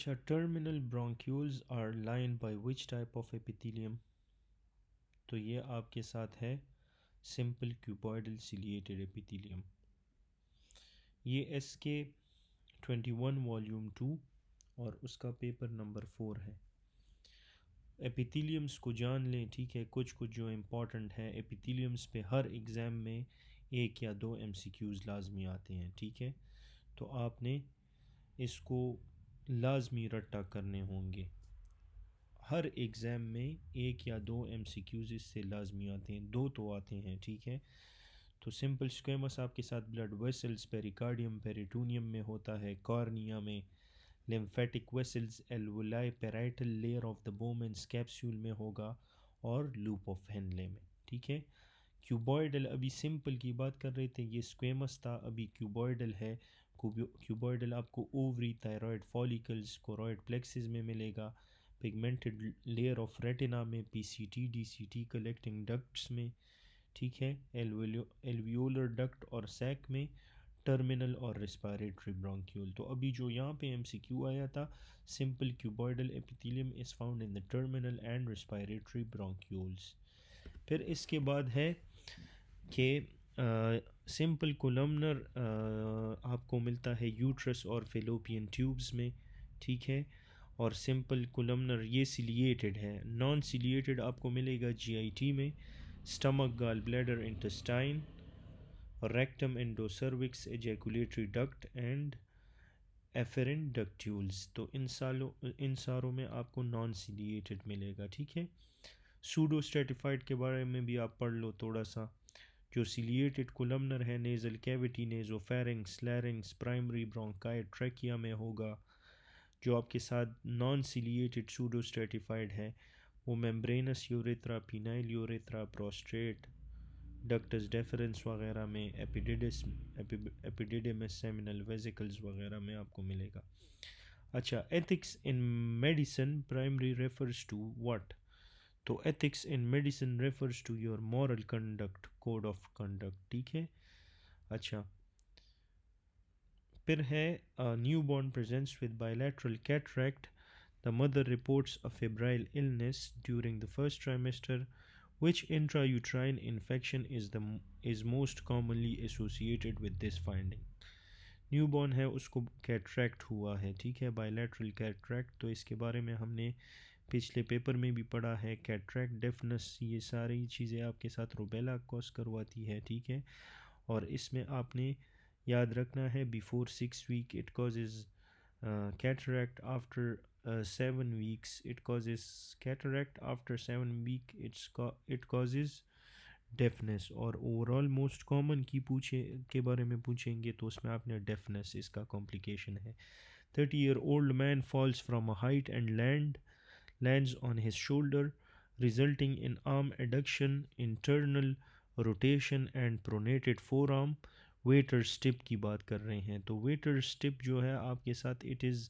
अच्छा, terminal bronchioles are lined by which type of epithelium? तो ये आपके साथ है सिंपल क्यूबॉइडल सिलिएटेड एपिथेलियम। ये एसके 21 वॉल्यूम 2 और उसका पेपर नंबर 4 है। एपिथेलियम्स को जान लें, ठीक है। कुछ कुछ जो इम्पोर्टेंट है, एपिथेलियम्स पे हर एग्ज़ाम में एक या दो एमसीक्यूज़ लाजमी आते हैं, ठीक है। तो आपने इसको लाजमी रट्टा करने होंगे। हर एग्ज़ाम में एक या दो एमसीक्यूज़ इससे लाजमी आते हैं, दो तो आते हैं, ठीक है। तो सिंपल स्क्वेमस आपके साथ ब्लड वेसल्स पेरिकार्डियम पेरिटोनियम में होता है, कॉर्निया में lymphatic vessels alveoli parietal layer of the बोमेंस capsule में होगा और लूप ऑफ हेनले में, ठीक है। क्यूबॉइडल, अभी सिंपल की बात कर रहे थे, ये स्क्वेमस था, अभी क्यूबॉइडल है। क्यूबॉइडल आपको ovary thyroid follicles choroid plexus में मिलेगा, पिगमेंटेड लेयर ऑफ रेटिना में, पीसीटी डीसीटी कलेक्टिंग डक्ट्स में, ठीक है, एल्वियोलर डक्ट और सैक में, टर्मिनल और रेस्पिरेटरी ब्रोंक्यूल। तो अभी जो यहाँ पे एमसीक्यू आया था, simple cuboidal epithelium is found in the terminal and respiratory bronchioles. फिर इसके बाद है कि सिंपल कोलमनर आपको मिलता है यूट्रस और फेलोपियन ट्यूब्स में, ठीक है। और सिंपल कोलमनर ये सिलिएटेड है। नॉन सिलिएटेड आपको मिलेगा जीआईटी में, stomach gall bladder intestine, rectum endocervix ejaculatory duct and efferent ductules. तो इन सारों में आपको नॉन सिलिएटेड मिलेगा, ठीक है। सूडो स्ट्रेटिफाइड के बारे में भी आप पढ़ लो थोड़ा सा। जो सिलिएटेड कोलमनर है, nasal cavity, nasopharynx, larynx, primary bronchi trachea में होगा। जो आपके साथ नॉन सिलिएटेड सूडो स्ट्रेटिफाइड है, वो membranes urethra, phenyl urethra, prostate, ductus deference वगैरह में, एपिडिडिमस सेमिनल वेसिकल्स वगैरह में आपको मिलेगा। अच्छा, ethics in medicine primary refers to what? तो ethics in medicine refers to your moral conduct, code of conduct, ठीक है। अच्छा, फिर है new born presents with bilateral cataract, the mother reports a febrile illness during the first trimester, which intrauterine infection is most commonly associated with this finding? Newborn है, उसको cataract हुआ है, ठीक है, बायलैटरल कैटरैक्ट। तो इसके बारे में हमने पिछले पेपर में भी पढ़ा है। कैटरैक्ट, डेफनेस, ये सारी चीज़ें आपके साथ रूबेला कॉज करवाती है, ठीक है। और इसमें आपने याद रखना है, before 6 week it causes cataract, after 7 weeks it causes cataract, after 7 week it causes deafness. और ओवरऑल मोस्ट कॉमन की पूछे के बारे में पूछेंगे तो उसमें आपने डेफनेस इसका कॉम्प्लिकेशन है। 30 year old man falls from a height and lands on his shoulder, resulting in arm adduction, internal rotation and pronated forearm। Waiter's tip की बात कर रहे हैं। तो वेटर स्टिप जो है आपके साथ, it is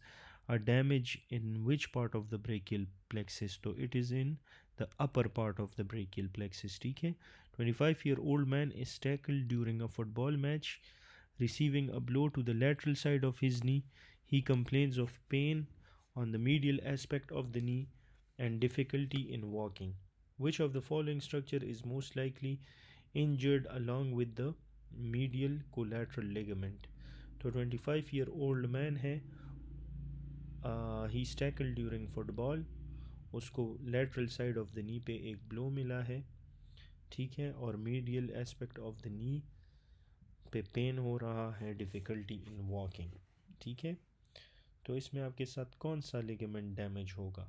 a damage in which part of the brachial plexus? तो it is in the upper part of the brachial plexus, ठीक है। 25 year old man is tackled during a football match, receiving a blow to the lateral side of his knee. He complains of pain on the medial aspect of the knee and difficulty in walking. Which of the following structure is most likely injured along with the medial collateral ligament? तो 25 year old man है, ही tackle during football, उसको lateral side of the knee पे एक blow मिला है, ठीक है, और medial aspect of the knee पे पेन हो रहा है, डिफ़िकल्टी इन वॉकिंग, ठीक है। तो इसमें आपके साथ कौन सा लिगामेंट डैमेज होगा?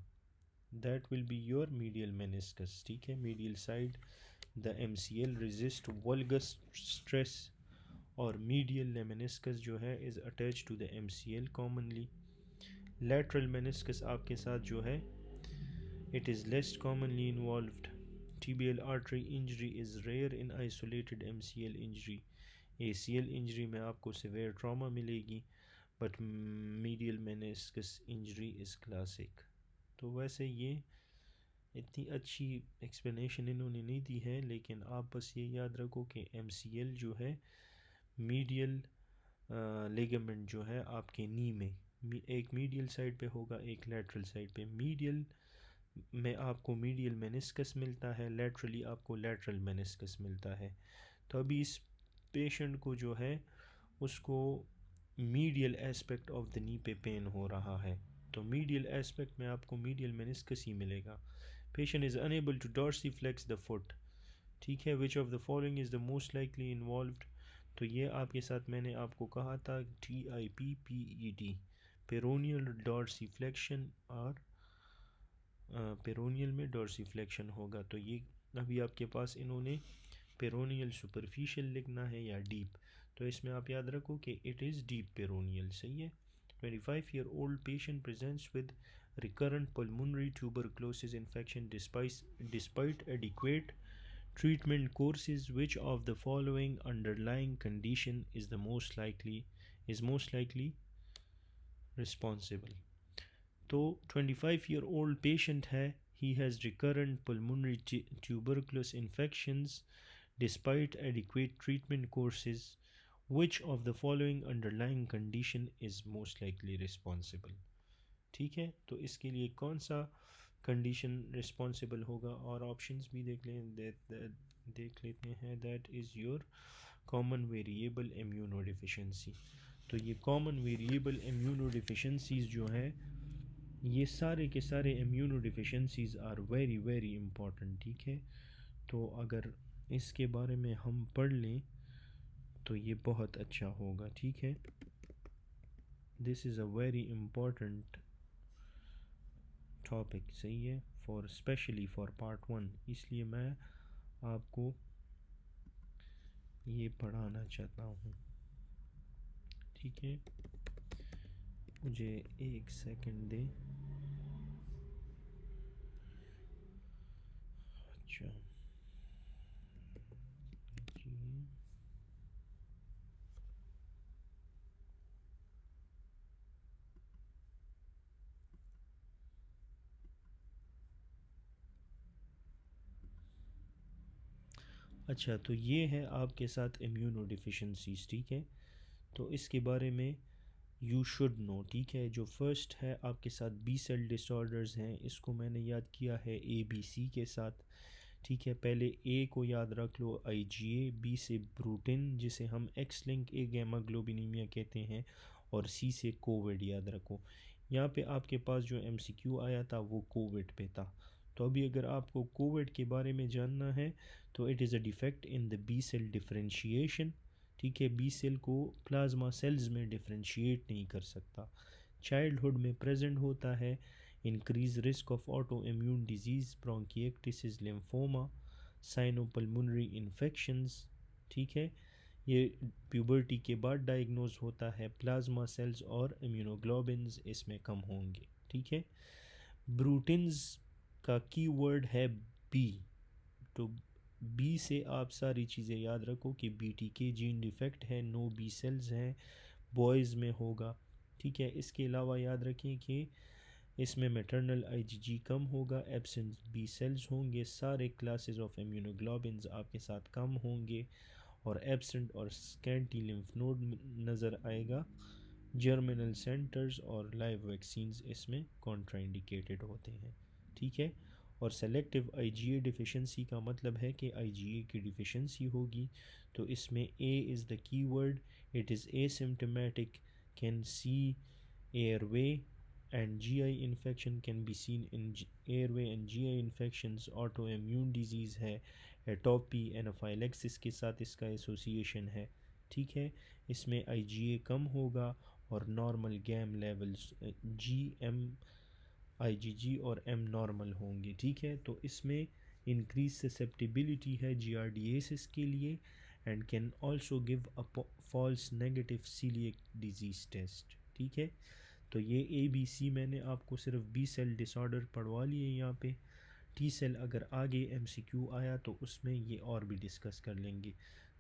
That will be your medial meniscus, ठीक है, medial side. The MCL resist valgus stress, और मीडियल मेनिस्कस जो है is attach to the MCL commonly. Lateral meniscus आपके साथ जो है, it is less commonly involved. Tibial artery injury is rare in isolated MCL injury. ACL injury में आपको severe trauma मिलेगी, but medial meniscus injury is classic. तो वैसे ये इतनी अच्छी एक्सप्लेनेशन इन्होंने नहीं दी है, लेकिन आप बस ये याद रखो कि MCL जो है मीडियल लिगामेंट जो है आपके नी में, एक मीडियल साइड पे होगा, एक लेटरल साइड पे। मीडियल में आपको मीडियल मेनिस्कस मिलता है, लेटरली आपको लेटरल मेनिस्कस मिलता है। तो अभी इस पेशेंट को जो है उसको medial aspect of the knee पे पेन हो रहा है, तो मीडियल एस्पेक्ट में आपको मीडियल मेनिस्कस ही मिलेगा। Patient is unable to dorsiflex the foot, ठीक है। Which of the following is the most likely involved, तो ये आपके साथ मैंने आपको कहा था TIPPET, पेरोनियल डॉर्सीफ्लेक्शन और पेरोनियल में डॉर्सीफ्लेक्शन होगा। तो ये अभी आपके पास इन्होंने पेरोनियल सुपरफिशियल लिखना है या डीप, तो इसमें आप याद रखो कि इट इज़ डीप पेरोनियल, सही है। 25-year-old patient presents with recurrent pulmonary tuberculosis infection despite adequate treatment courses. Which of the following underlying condition is most likely responsible? तो 25-year-old patient है, he has recurrent pulmonary tuberculosis infections despite adequate treatment courses. Which of the following underlying condition is most likely responsible? ठीक है, तो इसके लिए कौन सा condition responsible होगा, और ऑप्शंस भी देख लेते हैं। That is your common variable immuno deficiency. तो ये कॉमन वेरिएबल इम्यूनो डिफिशेंसीज जो है, ये सारे के सारे immunodeficiencies are very very important, ठीक है। तो अगर इसके बारे में हम पढ़ लें तो ये बहुत अच्छा होगा, ठीक है। This is a very important topic, सही है, फॉर स्पेशली फॉर पार्ट 1, इसलिए मैं आपको ये पढ़ाना चाहता हूँ, ठीक है। मुझे एक सेकंड दे। अच्छा जी, अच्छा, तो ये है आपके साथ इम्यूनो डिफिशेंसीज, ठीक है। तो इसके बारे में यू शुड नो, ठीक है। जो फर्स्ट है आपके साथ बी सेल डिसऑर्डर्स हैं, इसको मैंने याद किया है ABC के साथ, ठीक है। पहले ए को याद रख लो IgA, बी से ब्रूटिन जिसे हम एक्स लिंक ए गैमा ग्लोबिनीमिया कहते हैं, और सी से कोविड याद रखो। यहाँ पे आपके पास जो MCQ आया था वो कोविड पे था। तो अभी अगर आपको कोविड के बारे में जानना है तो it is a defect in the B cell differentiation, ठीक है। बी सेल को प्लाज्मा सेल्स में डिफरेंशिएट नहीं कर सकता, चाइल्डहुड में प्रेजेंट होता है। Increase risk of auto immune disease, bronchiectasis, lymphoma, sinopulmonary infections, ठीक है। ये प्यूबर्टी के बाद डायग्नोज होता है। प्लाज्मा सेल्स और इम्यूनोग्लोबिन्स इसमें कम होंगे, ठीक है। ब्रूटिन्स का कीवर्ड है बी, तो बी से आप सारी चीज़ें याद रखो कि BTK जीन डिफेक्ट है, नो बी सेल्स हैं, बॉयज़ में होगा, ठीक है। इसके अलावा याद रखें कि इसमें मैटरनल IgG कम होगा, एब्सेंट बी सेल्स होंगे, सारे क्लासेस ऑफ इम्यूनोग्लोबिन्स आपके साथ कम होंगे, और एब्सेंट और स्कैंटी लिम्फ नोड नज़र आएगा। जर्मिनल सेंटर्स और लाइव वैक्सीन्स इसमें कॉन्ट्राइंडिकेटेड होते हैं, ठीक है। और सेलेक्टिव IgA डिफिशेंसी का मतलब है कि IgA की डिफिशेंसी होगी, तो इसमें A is the keyword. It is asymptomatic, can see airway and GI infection, can be seen in airway and GI infections। autoimmune disease है, एटोपी एनाफाइलेक्सिस के साथ इसका एसोसिएशन है, ठीक है। इसमें IgA कम होगा और normal gamma levels GM IgG और M नॉर्मल होंगे, ठीक है। तो इसमें इंक्रीज ससेप्टिबिलिटी है GRDasis के लिए, and can also give a false negative celiac disease test, ठीक है। तो ये ABC मैंने आपको सिर्फ बी सेल डिसऑर्डर पढ़वा लिए यहाँ पे। टी सेल अगर आगे MCQ आया तो उसमें ये और भी डिस्कस कर लेंगे।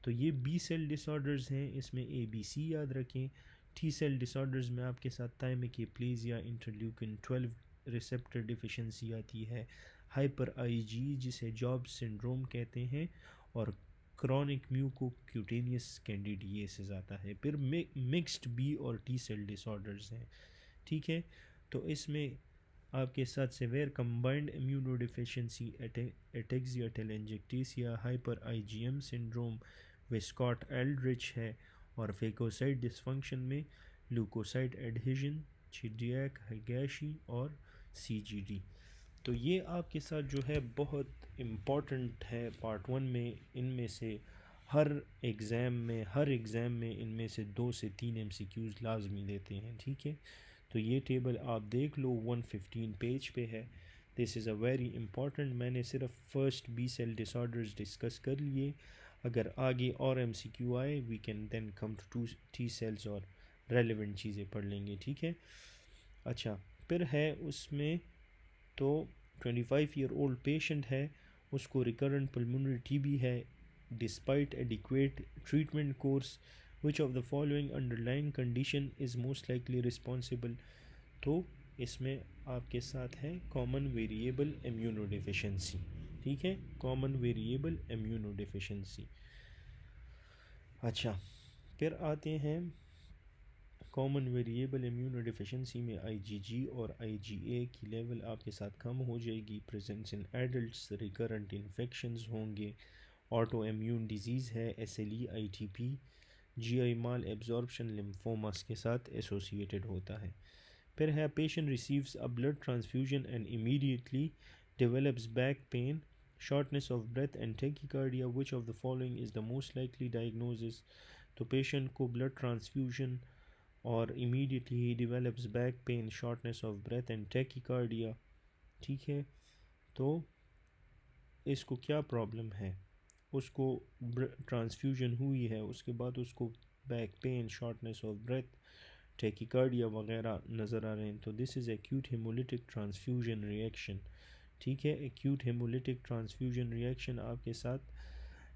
तो ये बी सेल डिसऑर्डर्स हैं, इसमें ABC याद रखें। टी सेल डिसऑर्डर्स में आपके साथ thymic aplasia, interleukin 12 receptor deficiency आती है, हाइपर IG जिसे जॉब सिंड्रोम कहते हैं, और क्रॉनिक म्यूकोक्यूटेनियस कैंडिडिएसिस आता है। फिर मिक्स्ड बी और टी सेल डिसऑर्डर्स हैं, ठीक है। तो इसमें आपके साथ severe combined immunodeficiency ataxia telangiectasia hyper IgM syndrome Wiskott Aldrich है, और फेकोसाइट डिसफंक्शन में ल्यूकोसाइट एडहेजन, चिडियाक हैगैशी और सीजीडी। तो ये आपके साथ जो है बहुत इम्पॉर्टेंट है पार्ट वन में। इनमें से हर एग्ज़ाम में इनमें से 2 से 3 एमसीक्यूज़ लाजमी देते हैं, ठीक है। तो ये टेबल आप देख लो, 115 पेज पे है। This is a very important. मैंने सिर्फ first B cell disorders discuss कर लिए। अगर आगे और एमसीक्यू आए we can then come to T cells और रेलेवेंट चीज़ें पढ़ लेंगे, ठीक है। अच्छा, फिर है उसमें तो 25 ईयर ओल्ड पेशेंट है, उसको रिकरेंट पल्मोनरी टीबी है despite adequate treatment course, which of the following underlying condition is most likely responsible. तो इसमें आपके साथ है कॉमन वेरिएबल इम्यूनोडिफिशेंसी, ठीक है, कॉमन वेरिएबल इम्यूनोडिफिशेंसी। अच्छा, फिर आते हैं कॉमन वेरिएबल इम्यूनोडिफिशेंसी में आईजीजी और आईजीए की लेवल आपके साथ कम हो जाएगी, presence in adults, recurrent infections होंगे, ऑटो इम्यून डिजीज़ है, एसएलई आईटीपी, जीआई माल एब्जॉर्प्शन लिम्फोमास के साथ एसोसिएटेड होता है। फिर है patient receives a blood transfusion and immediately develops back pain, shortness of breath and tachycardia, which of the following is the most likely diagnosis। तो patient को blood transfusion और immediately ही develops back pain, shortness of breath and tachycardia, ठीक है। तो इसको क्या problem है, उसको ट्रांसफ्यूजन हुई है, उसके बाद उसको back pain, shortness of breath, tachycardia वगैरह नज़र आ रहे हैं। तो this is acute haemolytic transfusion reaction, ठीक है। एक्यूट हेमोलिटिक ट्रांसफ्यूजन रिएक्शन आपके साथ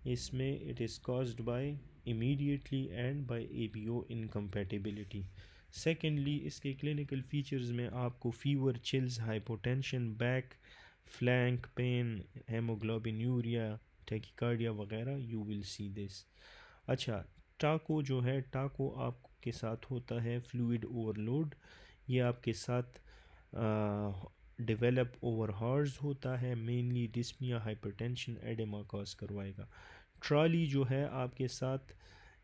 इसमें it is caused by immediately and by ABO incompatibility. Secondly, इसके क्लिनिकल फीचर्स में आपको fever, chills, hypotension, back flank pain, haemoglobinuria, tachycardia वगैरह, यू विल सी दिस। अच्छा, टाको जो है, टाको आपके साथ होता है फ्लूइड ओवरलोड, ये आपके साथ डेवलप ओवर हॉर्स होता है, mainly dyspnoea, hypertension, oedema cause करवाएगा। ट्रॉली जो है आपके साथ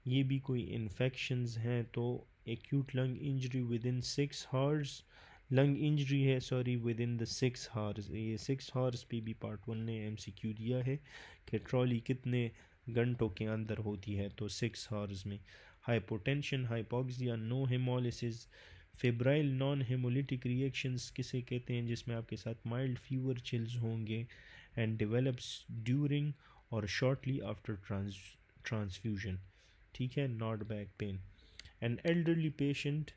ये भी कोई इन्फेक्शंस हैं, तो acute lung injury within 6 hours, lung injury है sorry within the 6 hours. ये 6 हावर्स पे भी पार्ट वन ने एमसीक्यू दिया है कि ट्रॉली कितने घंटों के अंदर होती है, तो 6 हावर्स में। Hypotension, hypoxia, no haemolysis, febrile non haemolytic reactions किसे कहते हैं, जिसमें आपके साथ माइल्ड फीवर, चिल्स होंगे एंड डेवलप्स ड्यूरिंग और शॉर्टली आफ्टर ट्रांसफ्यूजन, ठीक है, not back pain. An elderly patient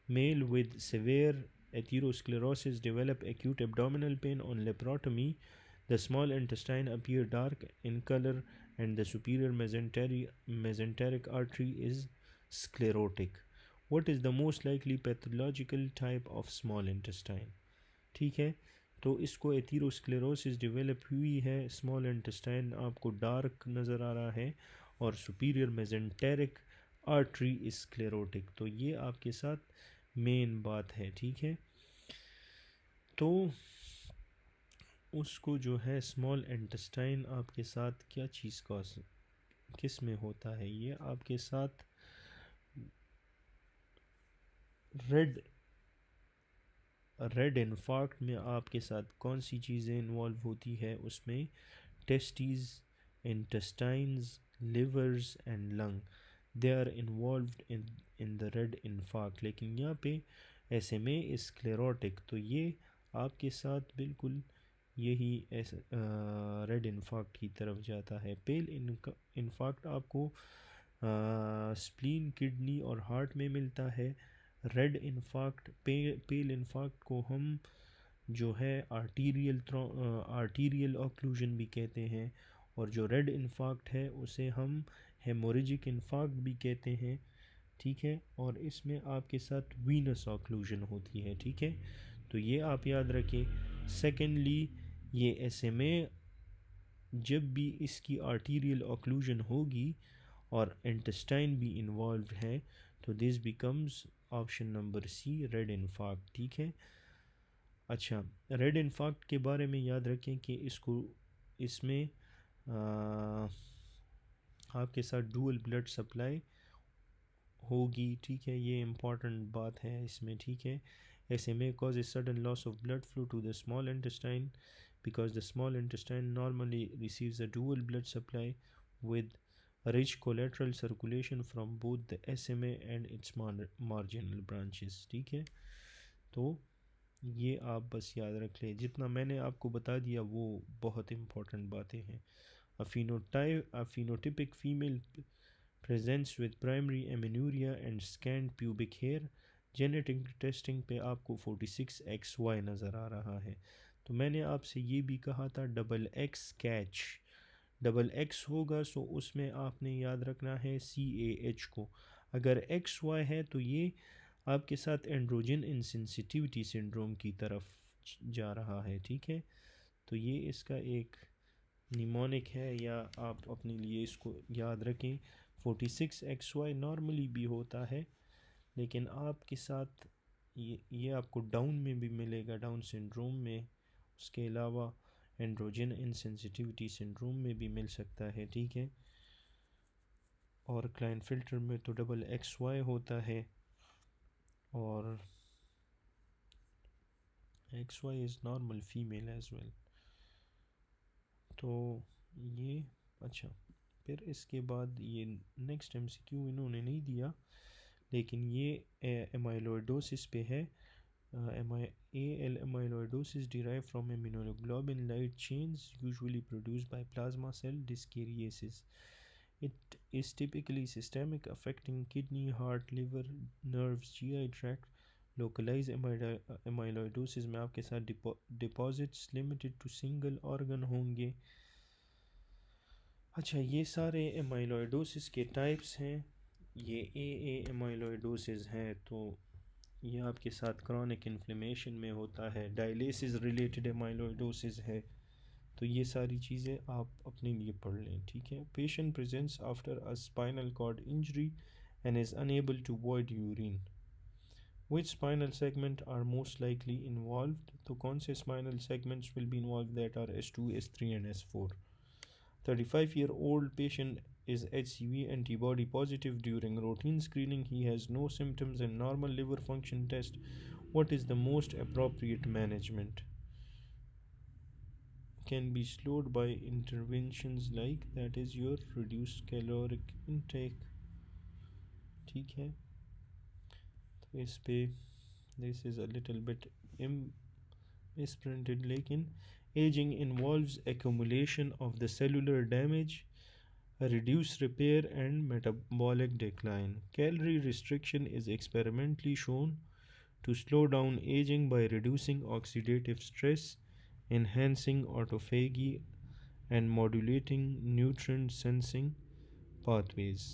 male with severe atherosclerosis develop acute abdominal pain on laparotomy. The small intestine appear dark in color and the superior mesenteric artery is sclerotic. What is the most likely pathological type of small intestine? ठीक है, तो इसको atherosclerosis develop हुई है, small intestine आपको dark नज़र आ रहा है और superior mesenteric artery is sclerotic. तो ये आपके साथ मेन बात है, ठीक है। तो उसको जो है स्मॉल इंटेस्टाइन आपके साथ क्या चीज़ का किस में होता है, ये आपके साथ रेड इन्फार्क्ट में आपके साथ कौन सी चीज़ें इन्वॉल्व होती है, उसमें testes, intestines, livers and lung, they are involved in the red infarct. लेकिन यहाँ पे SMA इज स्क्लेरोटिक, तो ये आपके साथ बिल्कुल यही रेड इन्फार्क्ट की तरफ जाता है। पेल इन्फार्क्ट आपको स्प्लीन, किडनी और हार्ट में मिलता है। रेड इन्फार्क्ट, पेल इन्फार्क्ट को हम जो है आर्टीरियल ऑक्लूजन भी कहते हैं, और जो रेड इन्फार्क्ट है उसे हम हेमोरेजिक इन्फार्क्ट भी कहते हैं, ठीक है। और इसमें आपके साथ वीनस ऑक्लूजन होती है, ठीक है। तो ये आप याद रखें। सेकेंडली, ये SMA जब भी इसकी आर्टीरियल ऑक्लूजन होगी और इंटेस्टाइन भी इन्वॉल्व है, तो this becomes option number C red infarct, ठीक है। अच्छा, रेड इन्फार्क्ट के बारे में याद रखें कि इसमें आपके साथ डुअल ब्लड सप्लाई होगी, ठीक है, ये इम्पॉर्टेंट बात है इसमें, ठीक है। ऐसे में cause a sudden loss of blood flow to the small intestine because the small intestine normally receives a dual blood supply with rich collateral circulation from both the SMA and its marginal branches, ठीक है। तो ये आप बस याद रख लें, जितना मैंने आपको बता दिया वो बहुत इम्पोर्टेंट बातें हैं। A phenotypic female presents with primary amenorrhea and scant pubic hair। Genetic testing पे आपको 46XY नज़र आ रहा है। तो मैंने आपसे ये भी कहा था double x catch, double x होगा सो उसमें आपने याद रखना है CAH को। अगर XY है तो ये आपके साथ एंड्रोजन इनसेंसिटिविटी सिंड्रोम की तरफ जा रहा है, ठीक है। तो ये इसका एक निमोनिक है, या आप अपने लिए इसको याद रखें। 46XY नॉर्मली भी होता है, लेकिन आपके साथ ये आपको डाउन में भी मिलेगा, डाउन सिंड्रोम में। उसके अलावा एंड्रोजन इनसेंसिटिविटी सिंड्रोम में भी मिल सकता है, ठीक है। और क्लाइनफिल्टर में तो डबल XY होता है, और XY is normal female as well. तो ये अच्छा, फिर इसके बाद ये नेक्स्ट MCQ इन्होंने नहीं दिया, लेकिन ये एमाइलोइडोसिस पे है। AL amyloidosis derived from immunoglobulin light chains usually produced by plasma cell dyskaryosis. It is typically systemic, affecting kidney, heart, liver, nerves, GI tract. Localized amyloidosis में आपके साथ deposits limited to single organ होंगे। अच्छा, ये सारे amyloidosis के types हैं। ये AA एमाइलोइडोसिस है, तो ये आपके साथ क्रॉनिक इन्फ्लेमेशन में होता है। डायलिसिस रिलेटेड एमाइलोइडोसिस है। तो ये सारी चीज़ें आप अपने लिए पढ़ लें, ठीक है। Patient presents after a spinal cord injury and is unable to void urine. Which spinal segment are most likely involved? तो कौन से spinal segments will be involve? That are S2, S3 and S4। 35-year-old patient is HCV antibody positive. During routine screening, he has no symptoms and normal liver function test. What is the most appropriate management? Can be slowed by interventions like that is your reduced caloric intake, ठीक है। तो इस पे this is a little bit misprinted, लेकिन aging involves accumulation of the cellular damage, reduced repair and metabolic decline. Calorie restriction is experimentally shown to slow down aging by reducing oxidative stress, enhancing autophagy, and modulating nutrient sensing pathways.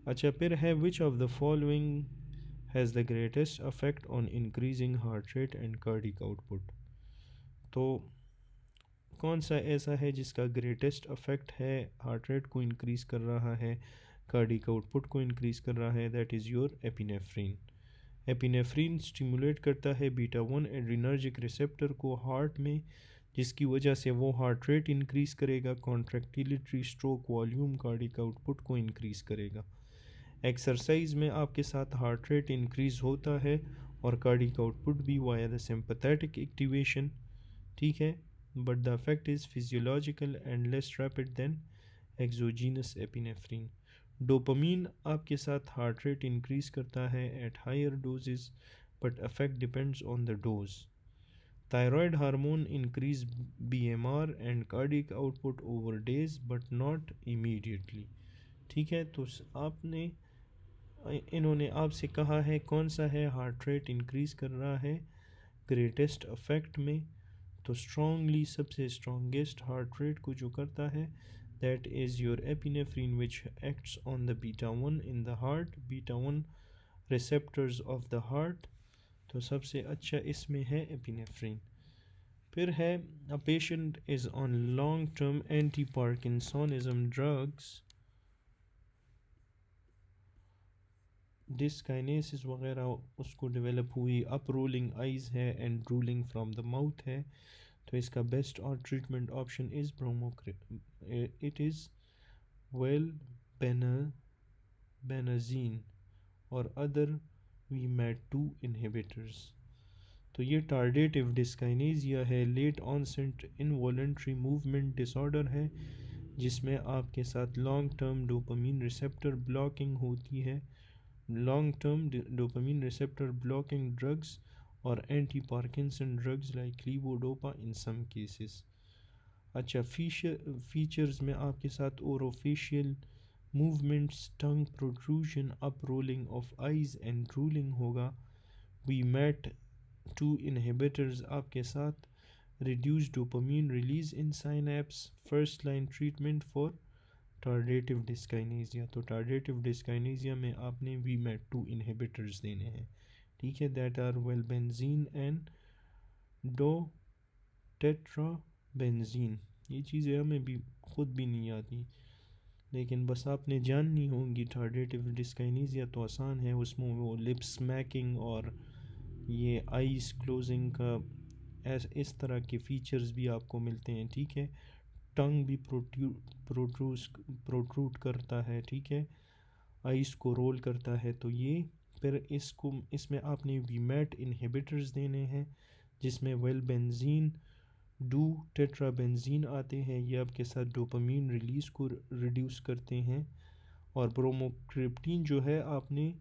अच्छा, फिर है which of the following has the greatest effect on increasing heart rate and cardiac output? तो कौन सा ऐसा है जिसका greatest affect है, हार्ट रेट को इंक्रीज़ कर रहा है, कार्डिक आउटपुट को इंक्रीज़ कर रहा है? That is your epinephrine. Epinephrine stimulate करता है बीटा 1 एड्रीनर्जिक रिसेप्टर को हार्ट में, जिसकी वजह से वो हार्ट रेट इंक्रीज़ करेगा, contractility, stroke volume, cardiac output को इंक्रीज़ करेगा। एक्सरसाइज में आपके साथ हार्ट रेट इंक्रीज़ होता है और कार्डिक आउटपुट भी वाया द सिंपैथेटिक एक्टिवेशन, ठीक है। But the effect is physiological and less rapid than exogenous epinephrine. Dopamine आपके साथ हार्ट रेट इंक्रीज़ करता है at higher doses, but effect depends on the dose. Thyroid hormone increase BMR and cardiac output over days but not immediately, ठीक है। तो आपने इन्होंने आपसे कहा है कौन सा है हार्ट रेट इंक्रीज़ कर रहा है ग्रेटेस्ट अफेक्ट में, तो स्ट्रॉन्गली सबसे स्ट्रॉन्गेस्ट हार्ट रेट को जो करता है that is your epinephrine which acts on the beta 1 in the heart, beta 1 receptors of the heart. तो सबसे अच्छा इसमें है एपिनेफ्रीन। फिर है a patient is on long term anti parkinsonism drugs dyskinesia वगैरह उसको डेवलप हुई, अप रोलिंग आइज़ है and drooling from the mouth है, तो इसका बेस्ट और treatment option is it is valbenazine और अदर VMAT2 इनहिबिटर्स। तो ये टार्डेटिव डिस्काइनेसिया है, late onset involuntary movement disorder है, जिसमें आपके साथ long term dopamine receptor blocking होती है, long term dopamine receptor blocking drugs और anti Parkinson drugs like levodopa in some cases. अच्छा, फीचर्स में आपके साथ orofacial movements, tongue protrusion, up rolling of eyes and drooling होगा। वी मेट टू इनहिबिटर्स आपके साथ reduce dopamine release in synapse, first line treatment for tardive dyskinesia. तो टार्डेटिव dyskinesia में आपने VMAT2 इनहिबिटर्स देने हैं, ठीक है, दैट आर वेलबेंजीन एंड डो टेट्राबेंजीन। ये चीज़ें हमें भी खुद भी नहीं आती, लेकिन बस आपने जाननी होंगी। टार्डेटिव डिस्काइनेसिया तो आसान है, उसमें वो लिप स्मैकिंग और ये आईज क्लोजिंग का इस तरह के फीचर्स भी आपको मिलते हैं, ठीक है। टंग भी प्रोट्रूड करता है, ठीक है, आइस को रोल करता है। तो ये फिर इसमें आपने वीमैट इनहिबिटर्स देने हैं, जिसमें वेलबेंजीन डू टेट्राबेंजीन आते हैं, ये आपके साथ डोपामीन रिलीज़ को रिड्यूस करते हैं। और ब्रोमोक्रिप्टीन जो है आपने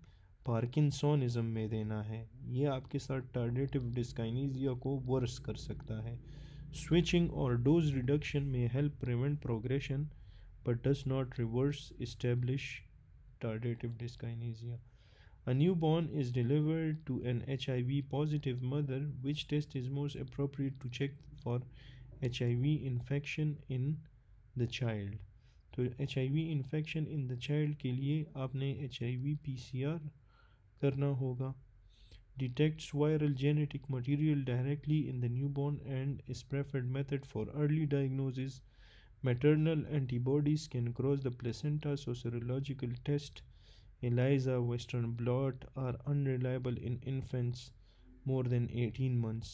पार्किंसोनिज्म में देना है, ये आपके साथ टार्डेटिव डिस्काइनेसिया को वर्स कर सकता है। स्विचिंग और डोज रिडक्शन में help prevent progression but does not reverse establish tardive dyskinesia. A newborn is delivered to an HIV positive mother. Which test is most appropriate to check for HIV infection in the child? तो HIV infection in the child के लिए आपने HIV PCR करना होगा। Detects viral genetic material directly in the newborn and is preferred method for early diagnosis. Maternal antibodies can cross the placenta, so serological tests, ELISA, Western blot, are unreliable in infants more than 18 months.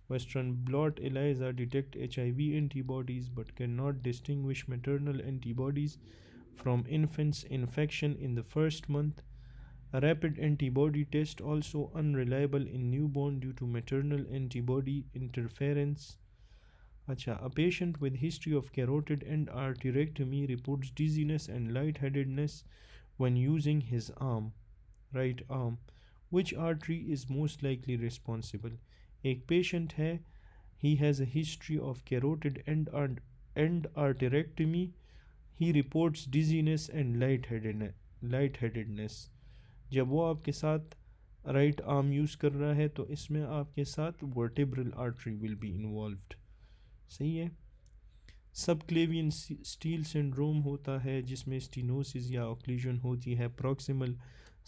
Western blot ELISA detect HIV antibodies but cannot distinguish maternal antibodies from infants' infection in the first month. A rapid antibody test also unreliable in newborn due to maternal antibody interference. Acha, a patient with history of carotid endarterectomy reports dizziness and lightheadedness when using his right arm. Which artery is most likely responsible? एक patient है, he has a history of carotid endarterectomy. He reports dizziness and lightheadedness. जब वो आपके साथ right arm use कर रहा है, तो इसमें आपके साथ vertebral artery will be involved, सही है। सबक्लेवियन स्टील सिंड्रोम होता है, जिसमें स्टीनोसिस या ऑक्लूजन होती है प्रॉक्सिमल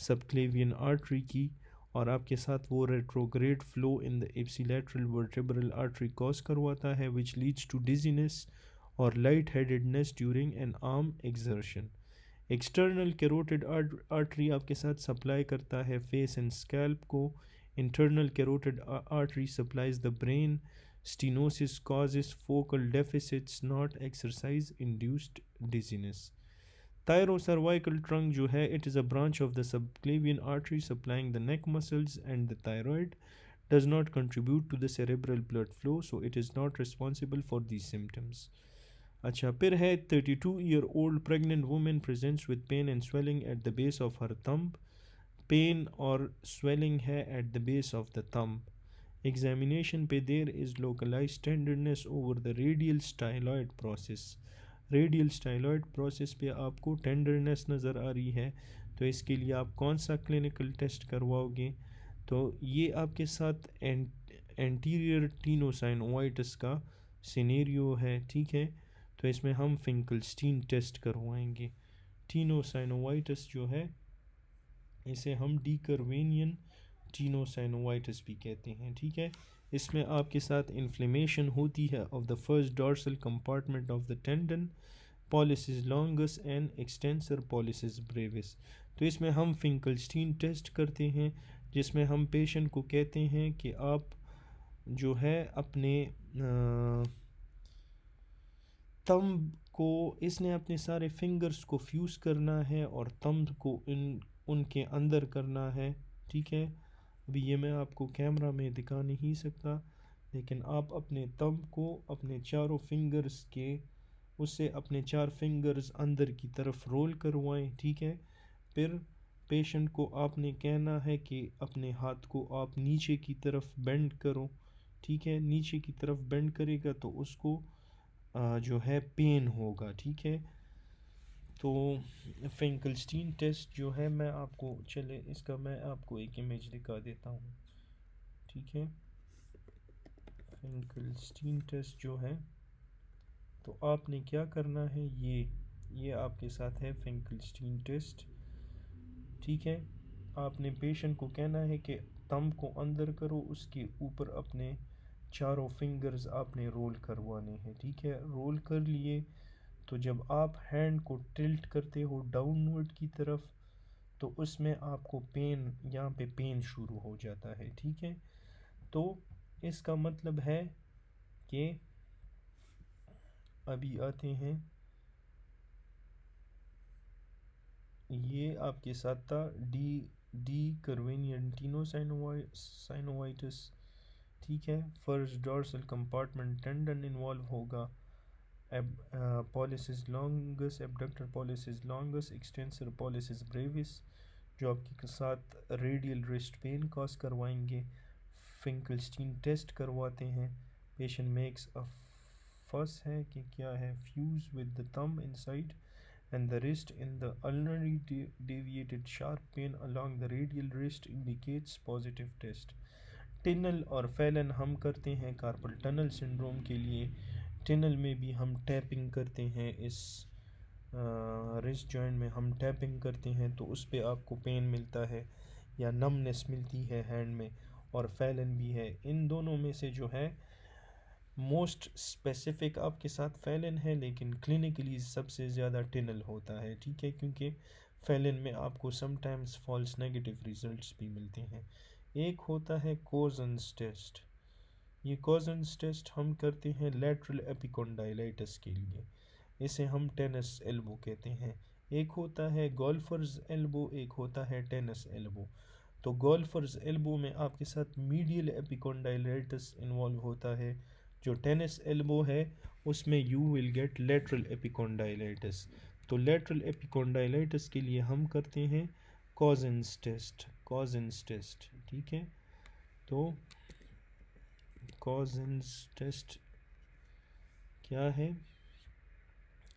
सबक्लेवियन आर्टरी की, और आपके साथ वो retrograde flow in the ipsilateral vertebral artery cause करवाता है, विच लीड्स टू डिजीनेस और light headedness during an arm exertion. External carotid artery आपके साथ सप्लाई करता है फेस एंड स्कैल्प को। Internal carotid artery supplies the brain. Stenosis causes focal deficits, not exercise induced dizziness. Thyrocervical trunk जो है, it is a branch of the subclavian artery supplying the neck muscles, and the thyroid does not contribute to the cerebral blood flow, so it is not responsible for these symptoms. अच्छा, फिर है 32-year-old pregnant woman presents with pain and swelling at the base of her thumb. Pain और swelling है at the base of the thumb. Examination पे there is localized tenderness over the radial styloid process. Radial styloid process पे आपको tenderness नज़र आ रही है, तो इसके लिए आप कौन सा क्लिनिकल टेस्ट करवाओगे? तो ये आपके साथ एंटीरियर टीनोसाइनोवाइटिस का सिनेरियो है, ठीक है। तो इसमें हम फिंकलस्टीन टेस्ट करवाएंगे। टीनोसाइनोवाइटिस जो है, इसे हम डीकर्वेनियन टीनोसाइनोवाइटिस भी कहते हैं, ठीक है। इसमें आपके साथ इन्फ्लेमेशन होती है of the first dorsal compartment of the tendon, pollicis longus and extensor pollicis Brevis. तो इसमें हम फिंकलस्टीन टेस्ट करते हैं, जिसमें हम पेशेंट को कहते हैं कि आप जो है अपने थंब को, इसने अपने सारे फिंगर्स को फ्यूज़ करना है और थंब को इन उनके अंदर करना है, ठीक है। अभी ये मैं आपको कैमरा में दिखा नहीं सकता, लेकिन आप अपने थंब को अपने चारों फिंगर्स के, उससे अपने 4 फिंगर्स अंदर की तरफ रोल करवाएं, ठीक है। फिर पेशेंट को आपने कहना है कि अपने हाथ को आप नीचे की तरफ बेंड करो, ठीक है। नीचे की तरफ बेंड करेगा तो उसको जो है पेन होगा, ठीक है। तो फिंकलस्टीन टेस्ट जो है, मैं आपको, चले इसका मैं आपको एक इमेज दिखा देता हूँ, ठीक है। फिंकलस्टीन टेस्ट जो है, तो आपने क्या करना है, ये आपके साथ है फिंकलस्टीन टेस्ट, ठीक है। आपने पेशेंट को कहना है कि थंब को अंदर करो, उसके ऊपर अपने चारों फिंगर्स आपने रोल करवाने हैं, ठीक है। रोल कर लिए तो जब आप हैंड को टिल्ट करते हो डाउनवर्ड की तरफ, तो उसमें आपको पेन, यहाँ पे पेन शुरू हो जाता है, ठीक है। तो इसका मतलब है कि अभी आते हैं, ये आपके साथ था डी कर्वेनियंटिनो साइनोवाइटिस, ठीक है। First dorsal compartment tendon involve होगा, pollicis longus, abductor pollicis longus, extensor pollicis brevis, जो आपके साथ रेडियल रिस्ट पेन कॉज करवाएंगे। फिंकलस्टीन टेस्ट करवाते हैं, पेशेंट मेक्स अ फस है कि क्या है, fuse with the thumb inside and the wrist in the ulnarly deviated sharp pain along the radial wrist indicates positive test। टिनल और फैलन हम करते हैं कार्पल टनल सिंड्रोम के लिए, टिनल में भी हम टैपिंग करते हैं, इस रिस्ट जॉइंट में हम टैपिंग करते हैं तो उस पर आपको पेन मिलता है या नमनेस मिलती है हैंड में, और फैलन भी है। इन दोनों में से जो है मोस्ट स्पेसिफिक आपके साथ फैलन है, लेकिन क्लिनिकली सबसे ज़्यादा टिनल होता है, ठीक है, क्योंकि फैलन में आपको समटाइम्स फॉल्स नेगेटिव रिजल्ट्स भी मिलते हैं। एक होता है कोजन्स टेस्ट, ये कोजन्स टेस्ट हम करते हैं लैटरल एपिकोंडाइलाइटिस के लिए, इसे हम टेनिस एल्बो कहते हैं। एक होता है गोल्फर्स एल्बो, एक होता है टेनिस एल्बो। तो गोल्फर्स एल्बो में आपके साथ मीडियल एपिकोंडाइलाइटिस इन्वॉल्व होता है, जो टेनिस एल्बो है उसमें यू विल गेट लेटरल एपिकोंडाइलाइटिस। तो लेटरल एपिकोंडाइलाइटिस के लिए हम करते हैं कॉजिन्स टेस्ट, कॉजिन्स टेस्ट, ठीक है। तो कॉजिन्स टेस्ट क्या है,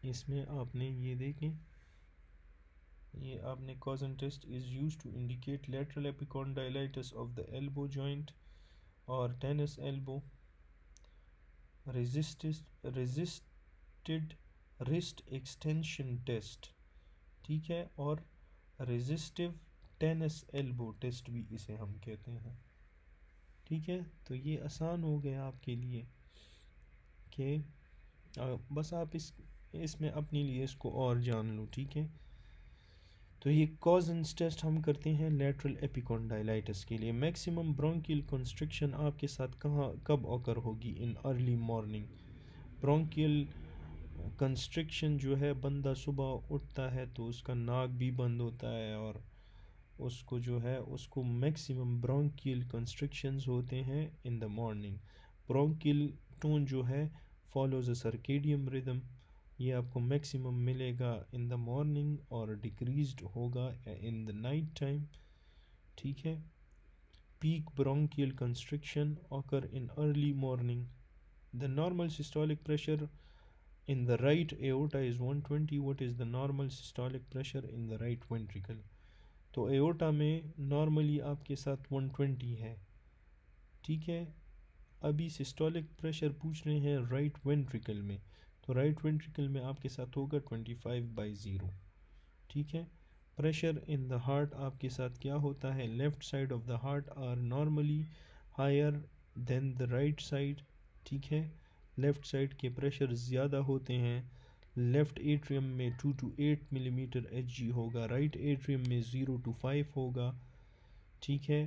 इसमें आपने ये देखें, ये आपने Cozen test is use to indicate lateral epicondylitis of the elbow joint और tennis elbow, resisted wrist extension test, ठीक है, और रेजिस्टिव टेनिस एल्बो टेस्ट भी इसे हम कहते हैं, ठीक है। तो ये आसान हो गया आपके लिए कि बस आप इसमें अपने लिए इसको और जान लो, ठीक है। तो ये कॉजन्स टेस्ट हम करते हैं लेटरल एपिकोंडाइलाइटिस के लिए। मैक्सिमम ब्रोंकियल कंस्ट्रिक्शन आपके साथ कहाँ कब ऑकर होगी, in early morning. Bronchial constriction जो है, बंदा सुबह उठता है तो उसका नाक भी बंद होता है और उसको जो है उसको मैक्सिमम ब्रोंकियल कंस्ट्रिक्शंस होते हैं in the morning. Bronchial tone जो है फॉलोज अ सर्केडियम रिदम, ये आपको मैक्सिमम मिलेगा इन द मॉर्निंग और डिक्रीज्ड होगा इन द नाइट टाइम, ठीक है। Peak bronchial constriction occur in early morning. The normal systolic pressure in the right aorta is 120। what is the normal systolic pressure in the right ventricle? तो aorta में normally आपके साथ 120 है, ठीक है। अभी सिस्टोलिक प्रेशर पूछ रहे हैं राइट वेंट्रिकल में, तो राइट वेंट्रिकल में आपके साथ होगा 25/0, ठीक है। प्रेशर इन द हार्ट आपके साथ क्या होता है, left side of the heart are normally higher than the right side, ठीक है। लेफ़्ट साइड के प्रेशर ज़्यादा होते हैं, लेफ़्ट एट्रियम में 2 to 8 मिलीमीटर HG होगा, राइट एट्रियम में 0 to 5 होगा, ठीक है।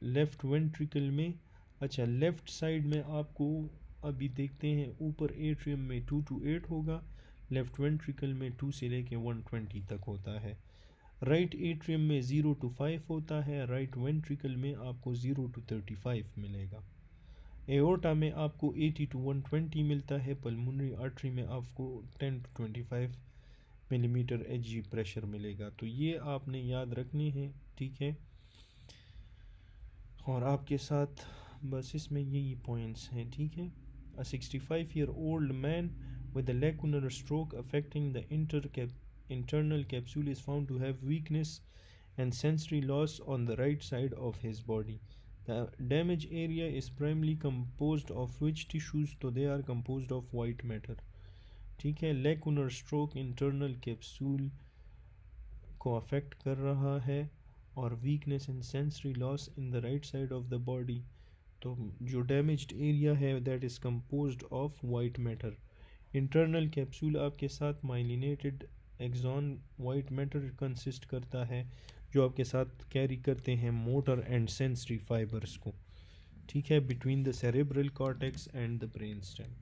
लेफ़्ट वेंट्रिकल में, अच्छा लेफ़्ट साइड में आपको अभी देखते हैं, ऊपर एट्रियम में 2 to 8 होगा, लेफ़्ट वेंट्रिकल में 2 से लेके 120 तक होता है। राइट एट्रियम में 0 to 5 होता है, राइट वेंट्रिकल में आपको 0 to 35 मिलेगा। एओर्टा में आपको 80 to 120 मिलता है, पल्मोनरी आर्टरी में आपको 10 to 25 मिलीमीटर HG प्रेशर मिलेगा। तो ये आपने याद रखनी है, ठीक है। और आपके साथ बस इसमें यही पॉइंट्स हैं, ठीक है। A 65-year-old man with a lacunar stroke affecting the internal capsule is found to have weakness and sensory loss on the right side of his body. The damaged area is primarily composed of which tissues? तो they are composed of white matter, ठीक है। lacunar stroke internal capsule को affect कर रहा है और weakness and sensory loss in the right side of the body. तो जो डैमेज्ड एरिया है that is composed of white matter. Internal capsule आपके साथ myelinated axon white matter consist करता है, जो आपके साथ कैरी करते हैं मोटर एंड सेंसरी फाइबर्स को, ठीक है, between the cerebral cortex and the brain stem.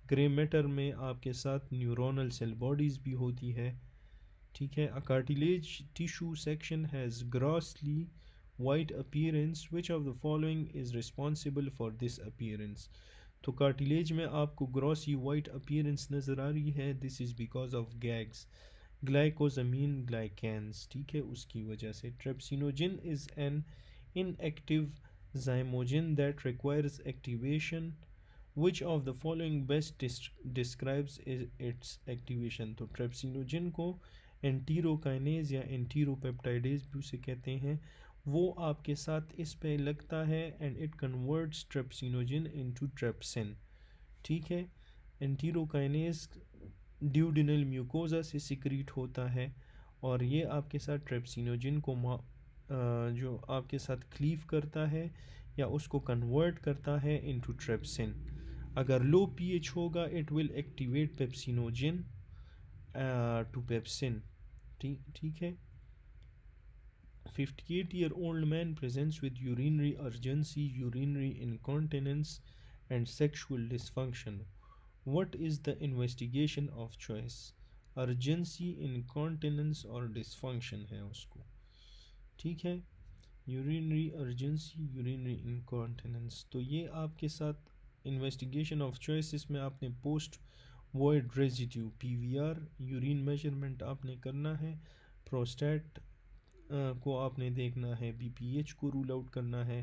Grey matter में आपके साथ न्यूरोनल सेल बॉडीज़ भी होती है, ठीक है। A cartilage tissue section has grossly white appearance, which of the following is responsible for this appearance? तो कार्टिलेज में आपको ग्रॉसी वाइट अपीयरेंस नज़र आ रही है, this is because of GAGs, glycosaminoglycans, ठीक है, उसकी वजह से। Trypsinogen is an inactive zymogen that requires activation. Which of the following best describes its activation? तो ट्रेप्सिनोजिन को एंटीरोकाइनेज या एंटीरोपेप्टाइडेज भी उसे कहते हैं, वो आपके साथ इस पे लगता है एंड इट कन्वर्ट्स ट्रेप्सिनोजिन इनटू ट्रेप्सिन, ठीक है। एंटीरोकाइनेज ड्यूडिनल म्यूकोजा से सिक्रीट होता है और ये आपके साथ ट्रेप्सिनोजिन को जो आपके साथ क्लीव करता है या उसको कन्वर्ट करता है इनटू ट्रेप्सिन। अगर लो पीएच होगा it will activate pepsinogen to pepsin, ठीक है। 58-year-old man presents with urinary urgency, urinary incontinence and sexual dysfunction. What is the investigation of choice? urgency, incontinence और dysfunction है उसको, ठीक है। यूरिनरी अर्जेंसी, यूरिनरी इनकॉन्टिनेंस, तो ये आपके साथ इन्वेस्टिगेशन ऑफ चॉइस में आपने post void residue PVR urine measurement आपने करना है, प्रोस्टेट को आपने देखना है, BPH को रूल आउट करना है।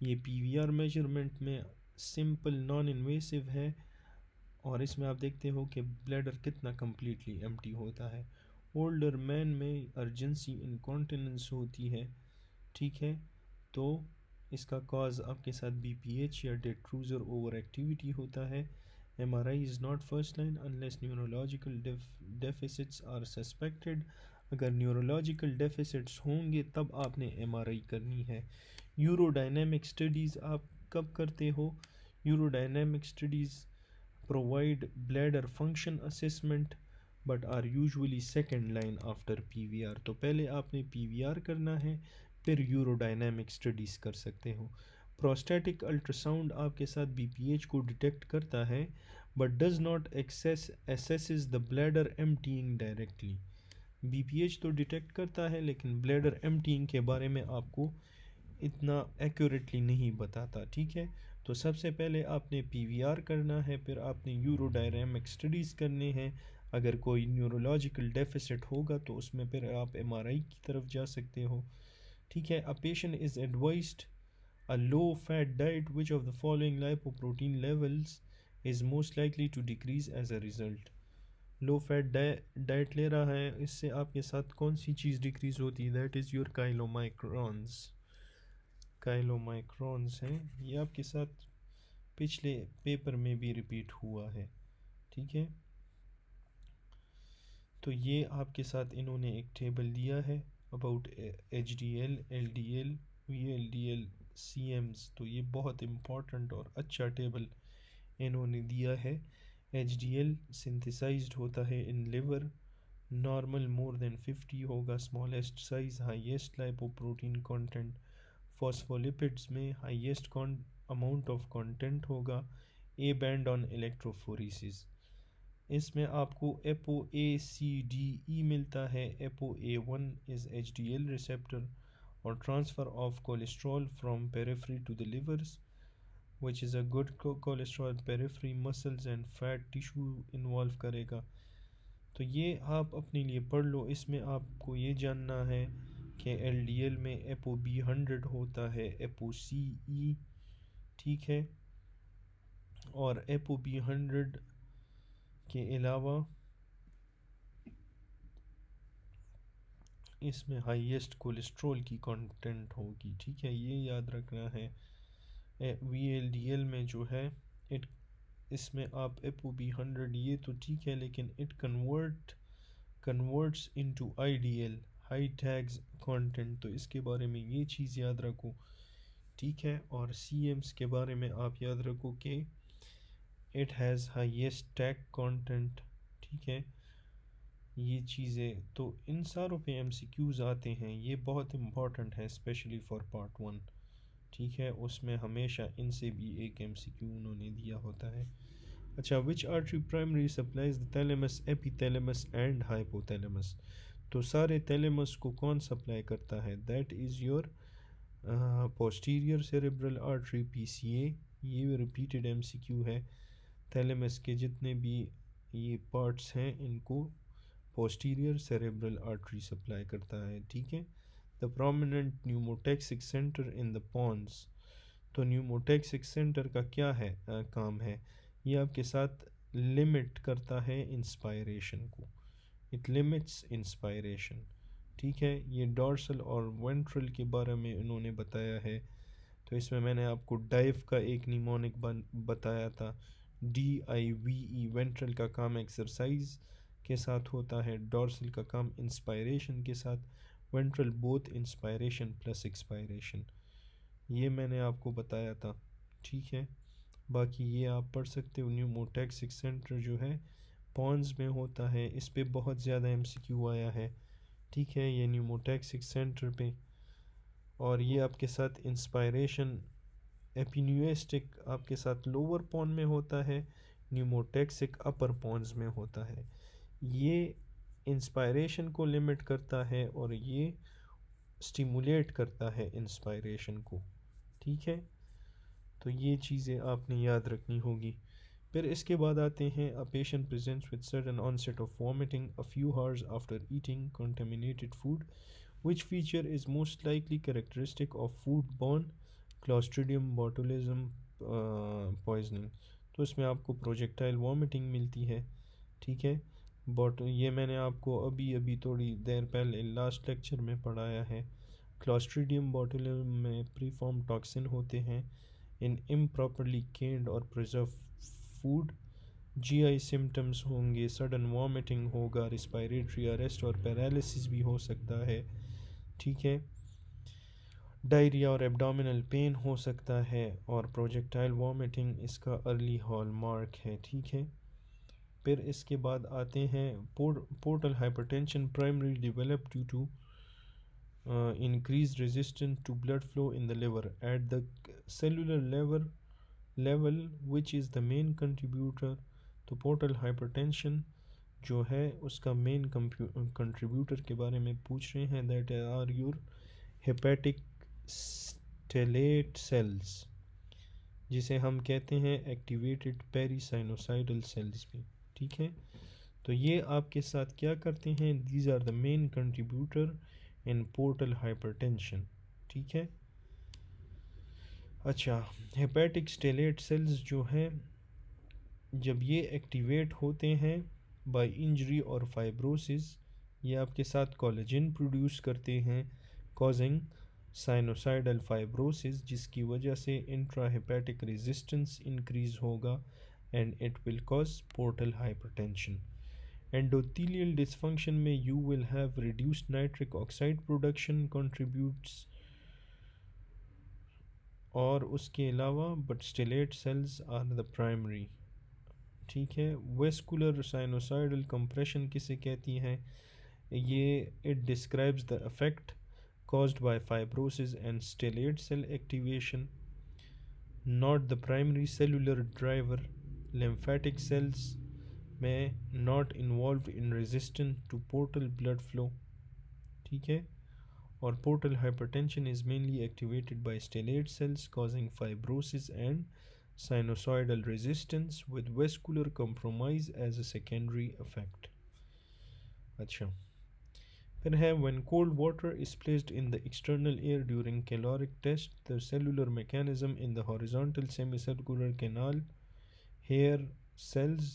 ये PVR मेजरमेंट में सिंपल नॉन इन्वेसिव है और इसमें आप देखते हो कि ब्लैडर कितना कम्प्लीटली एम्प्टी होता है। ओल्डर मैन में अर्जेंसी इनकॉन्टिनेंस होती है, ठीक है, तो इसका कॉज आपके साथ BPH या डेट्रूजर ओवर एक्टिविटी होता है। MRI is not first line unless neurological deficits are suspected. अगर न्यूरोलॉजिकल डेफिसिट्स होंगे तब आपने MRI करनी है। यूरोडायनेमिक स्टडीज़ आप कब करते हो? Urodynamic studies provide bladder function assessment but are usually second line after PVR। तो पहले आपने PVR करना है, फिर यूरोडायनेमिक स्टडीज़ कर सकते हो। प्रोस्टेटिक अल्ट्रासाउंड आपके साथ BPH को डिटेक्ट करता है but does not assesses the bladder emptying directly. BPH तो डिटेक्ट करता है लेकिन ब्लैडर एम्प्टीइंग के बारे में आपको इतना एक्यूरेटली नहीं बताता, ठीक है। तो सबसे पहले आपने PVR करना है, फिर आपने यूरोडायनेमिक स्टडीज़ करने हैं। अगर कोई न्यूरोलॉजिकल डेफिसिट होगा तो उसमें फिर आप MRI की तरफ जा सकते हो, ठीक है। A patient is advised a low fat diet, which of the following lipoprotein levels is most likely to decrease as a result? Low fat diet ले रहा है, इससे आपके साथ कौन सी चीज़ डिक्रीज होती है? That is your chylomicrons. Chylomicrons हैं, ये आपके साथ पिछले पेपर में भी रिपीट हुआ है, ठीक है। तो ये आपके साथ इन्होंने एक टेबल दिया है about HDL, LDL, VLDL, CMs। तो ये बहुत इम्पोर्टेंट और अच्छा टेबल इन्होंने दिया है। HDL सिंथेसाइज्ड होता है in liver, normal more than 50 होगा, smallest size, highest lipoprotein content, phospholipids में हाईएस्ट अमाउंट ऑफ कंटेंट होगा, ए बैंड ऑन इलेक्ट्रोफोरेसिस। इसमें आपको ApoACDE मिलता है। ApoA1 इज़ HDL रिसेप्टर और transfer of cholesterol from periphery to the livers which is a good cholesterol periphery muscles and fat tissue involve करेगा। तो ये आप अपने लिए पढ़ लो। इसमें आपको ये जानना है कि LDL में ApoB100 होता है, ApoCE, ठीक है, और ApoB100 के अलावा इसमें हाईएस्ट कोलेस्ट्रॉल की कंटेंट होगी, ठीक है, ये याद रखना है। VLDL में जो है इट, इसमें आप ApoB100 ये तो ठीक है, लेकिन it converts into IDL, high tags content, तो इसके बारे में ये चीज़ याद रखो, ठीक है। और CMs के बारे में आप याद रखो कि it has highest tag content, ठीक है। ये चीज़ें तो इन सारों पे MCQs आते हैं, ये बहुत इम्पॉर्टेंट है स्पेशली फॉर पार्ट 1, ठीक है। उसमें हमेशा इनसे भी एक MCQ उन्होंने दिया होता है। अच्छा, which artery primary supplies the thalamus, epithalamus and hypothalamus, तो सारे थैलेमस को कौन सप्लाई करता है? That is your posterior cerebral artery, PCA। ये रिपीटेड MCQ है। थैलेमस के जितने भी ये पार्ट्स हैं इनको पोस्टीरियर सेरेब्रल आर्टरी सप्लाई करता है, ठीक है। The prominent pneumotaxic centre in the pons, तो न्यूमोटैक्सिक सेंटर का क्या है काम है? ये आपके साथ लिमिट करता है इंस्पायरेशन को, इट लिमिट्स इंस्पायरेशन, ठीक है। ये डॉर्सल और वेंट्रल के बारे में इन्होंने बताया है। तो इसमें मैंने आपको डाइव का एक निमोनिक बताया था, DIVE। वेंट्रल का काम एक्सरसाइज के साथ होता है, डॉर्सल का काम इंस्पायरेशन के साथ, ventral both inspiration plus expiration, ये मैंने आपको बताया था, ठीक है। बाकी ये आप पढ़ सकते हो। न्यूमोटैक्सिक सेंटर जो है पॉन्स में होता है, इस पे बहुत ज़्यादा MCQ आया है, ठीक है, ये न्यूमोटैक्सिक सेंटर पे। और ये आपके साथ इंस्पायरेशन एपिन्यूएस्टिक आपके साथ लोअर पॉन में होता है, न्यूमोटैक्सिक अपर पॉन्स में होता है। ये इंस्पायरेशन को लिमिट करता है और ये स्टिमुलेट करता है इंस्पायरेशन को, ठीक है। तो ये चीज़ें आपने याद रखनी होगी। फिर इसके बाद आते हैं, a patient presents with sudden onset of vomiting a few hours after eating contaminated food, which feature is most likely characteristic of food-borne Clostridium botulism poisoning। तो इसमें आपको प्रोजेक्टाइल वॉमिटिंग मिलती है, ठीक है। बट ये मैंने आपको अभी अभी थोड़ी देर पहले लास्ट लेक्चर में पढ़ाया है। क्लॉस्ट्रीडियम बोटुलिनम में प्रीफॉर्म टॉक्सिन होते हैं इन इम्प्रॉपरली केन्ड और प्रिजर्व फूड। GI सिम्टम्स होंगे, सडन वॉमिटिंग होगा, रिस्पायरेटरी अरेस्ट और पैरालिसिस भी हो सकता है, ठीक है। डायरिया और एब्डोमिनल पेन हो सकता है, और प्रोजेक्टाइल वॉमिटिंग इसका अर्ली हॉलमार्क है, ठीक है। फिर इसके बाद आते हैं portal hypertension primary develop due to increased resistance to blood flow in the liver at the cellular level which is the main contributor to portal hypertension जो है उसका मेन कंट्रीब्यूटर के बारे में पूछ रहे हैं। That are your hepatic stellate cells, जिसे हम कहते हैं एक्टिवेटेड पेरिसाइनोसाइडल सेल्स भी, ठीक है। तो ये आपके साथ क्या करते हैं? These are the main contributor in portal hypertension, ठीक है। अच्छा, हेपेटिक स्टेलेट सेल्स जो हैं, जब ये एक्टिवेट होते हैं बाय इंजरी और फाइब्रोसिस, ये आपके साथ कोलेजन प्रोड्यूस करते हैं, कॉजिंग साइनोसाइडल फाइब्रोसिस, जिसकी वजह से इंट्राहेपेटिक रेजिस्टेंस इंक्रीज होगा and it will cause portal hypertension. Endothelial dysfunction में you will have reduced nitric oxide production contributes, और उसके अलावा but stellate cells are the primary, ठीक है। वेस्कुलर साइनोसाइडल कंप्रेशन किसे कहती हैं? ये it describes the effect caused by fibrosis and stellate cell activation, not the primary cellular driver. Lymphatic cells में not involved in resistance to portal blood flow, ठीक है। और portal hypertension is mainly activated by stellate cells causing fibrosis and sinusoidal resistance with vascular compromise as a secondary effect। अच्छा, फिर है when cold water is placed in the external air during caloric test, the cellular mechanism in the horizontal semicircular canal hair cells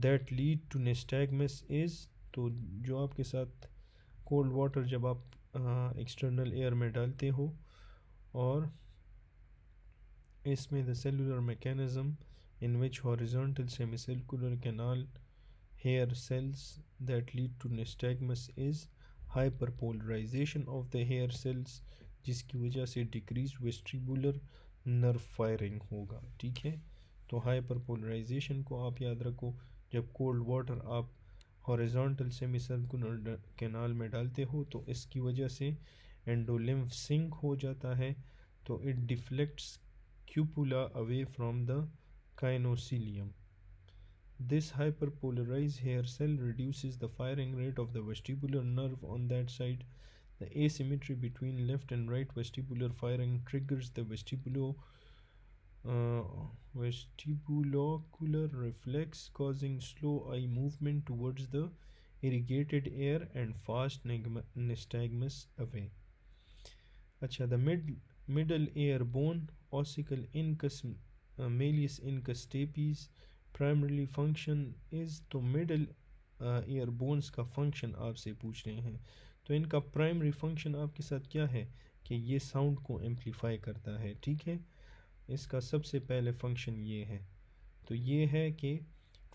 that lead to nystagmus is, तो जो आपके साथ cold water जब आप external air में डालते हो और इसमें the cellular mechanism in which horizontal semicircular canal hair cells that lead to nystagmus is hyperpolarization of the hair cells, जिसकी वजह से डिक्रीज वेस्टिबुलर नर्व फायरिंग होगा, ठीक है। तो हाइपरपोलराइजेशन को आप याद रखो, जब कोल्ड वाटर आप हॉरिजॉन्टल सेमीसर्कुलर कैनाल में डालते हो तो इसकी वजह से एंडोलिम्फ सिंक हो जाता है, तो it deflects cupula away from the kinocilium. This hyperpolarized hair cell reduces the firing rate of the vestibular nerve on that side. The asymmetry between left and right vestibular firing triggers the uh, vestibulocular reflex, causing slow eye movement towards the irrigated air and fast nystagmus away. अच्छा, the middle ear bone ossicle incus malleus incus stapes primary function is, तो middle ear bones का function आपसे पूछ रहे हैं। तो इनका primary function आपके साथ क्या है कि ये साउंड को एम्पलीफाई करता है, ठीक है। इसका सबसे पहले फंक्शन ये है, तो ये है कि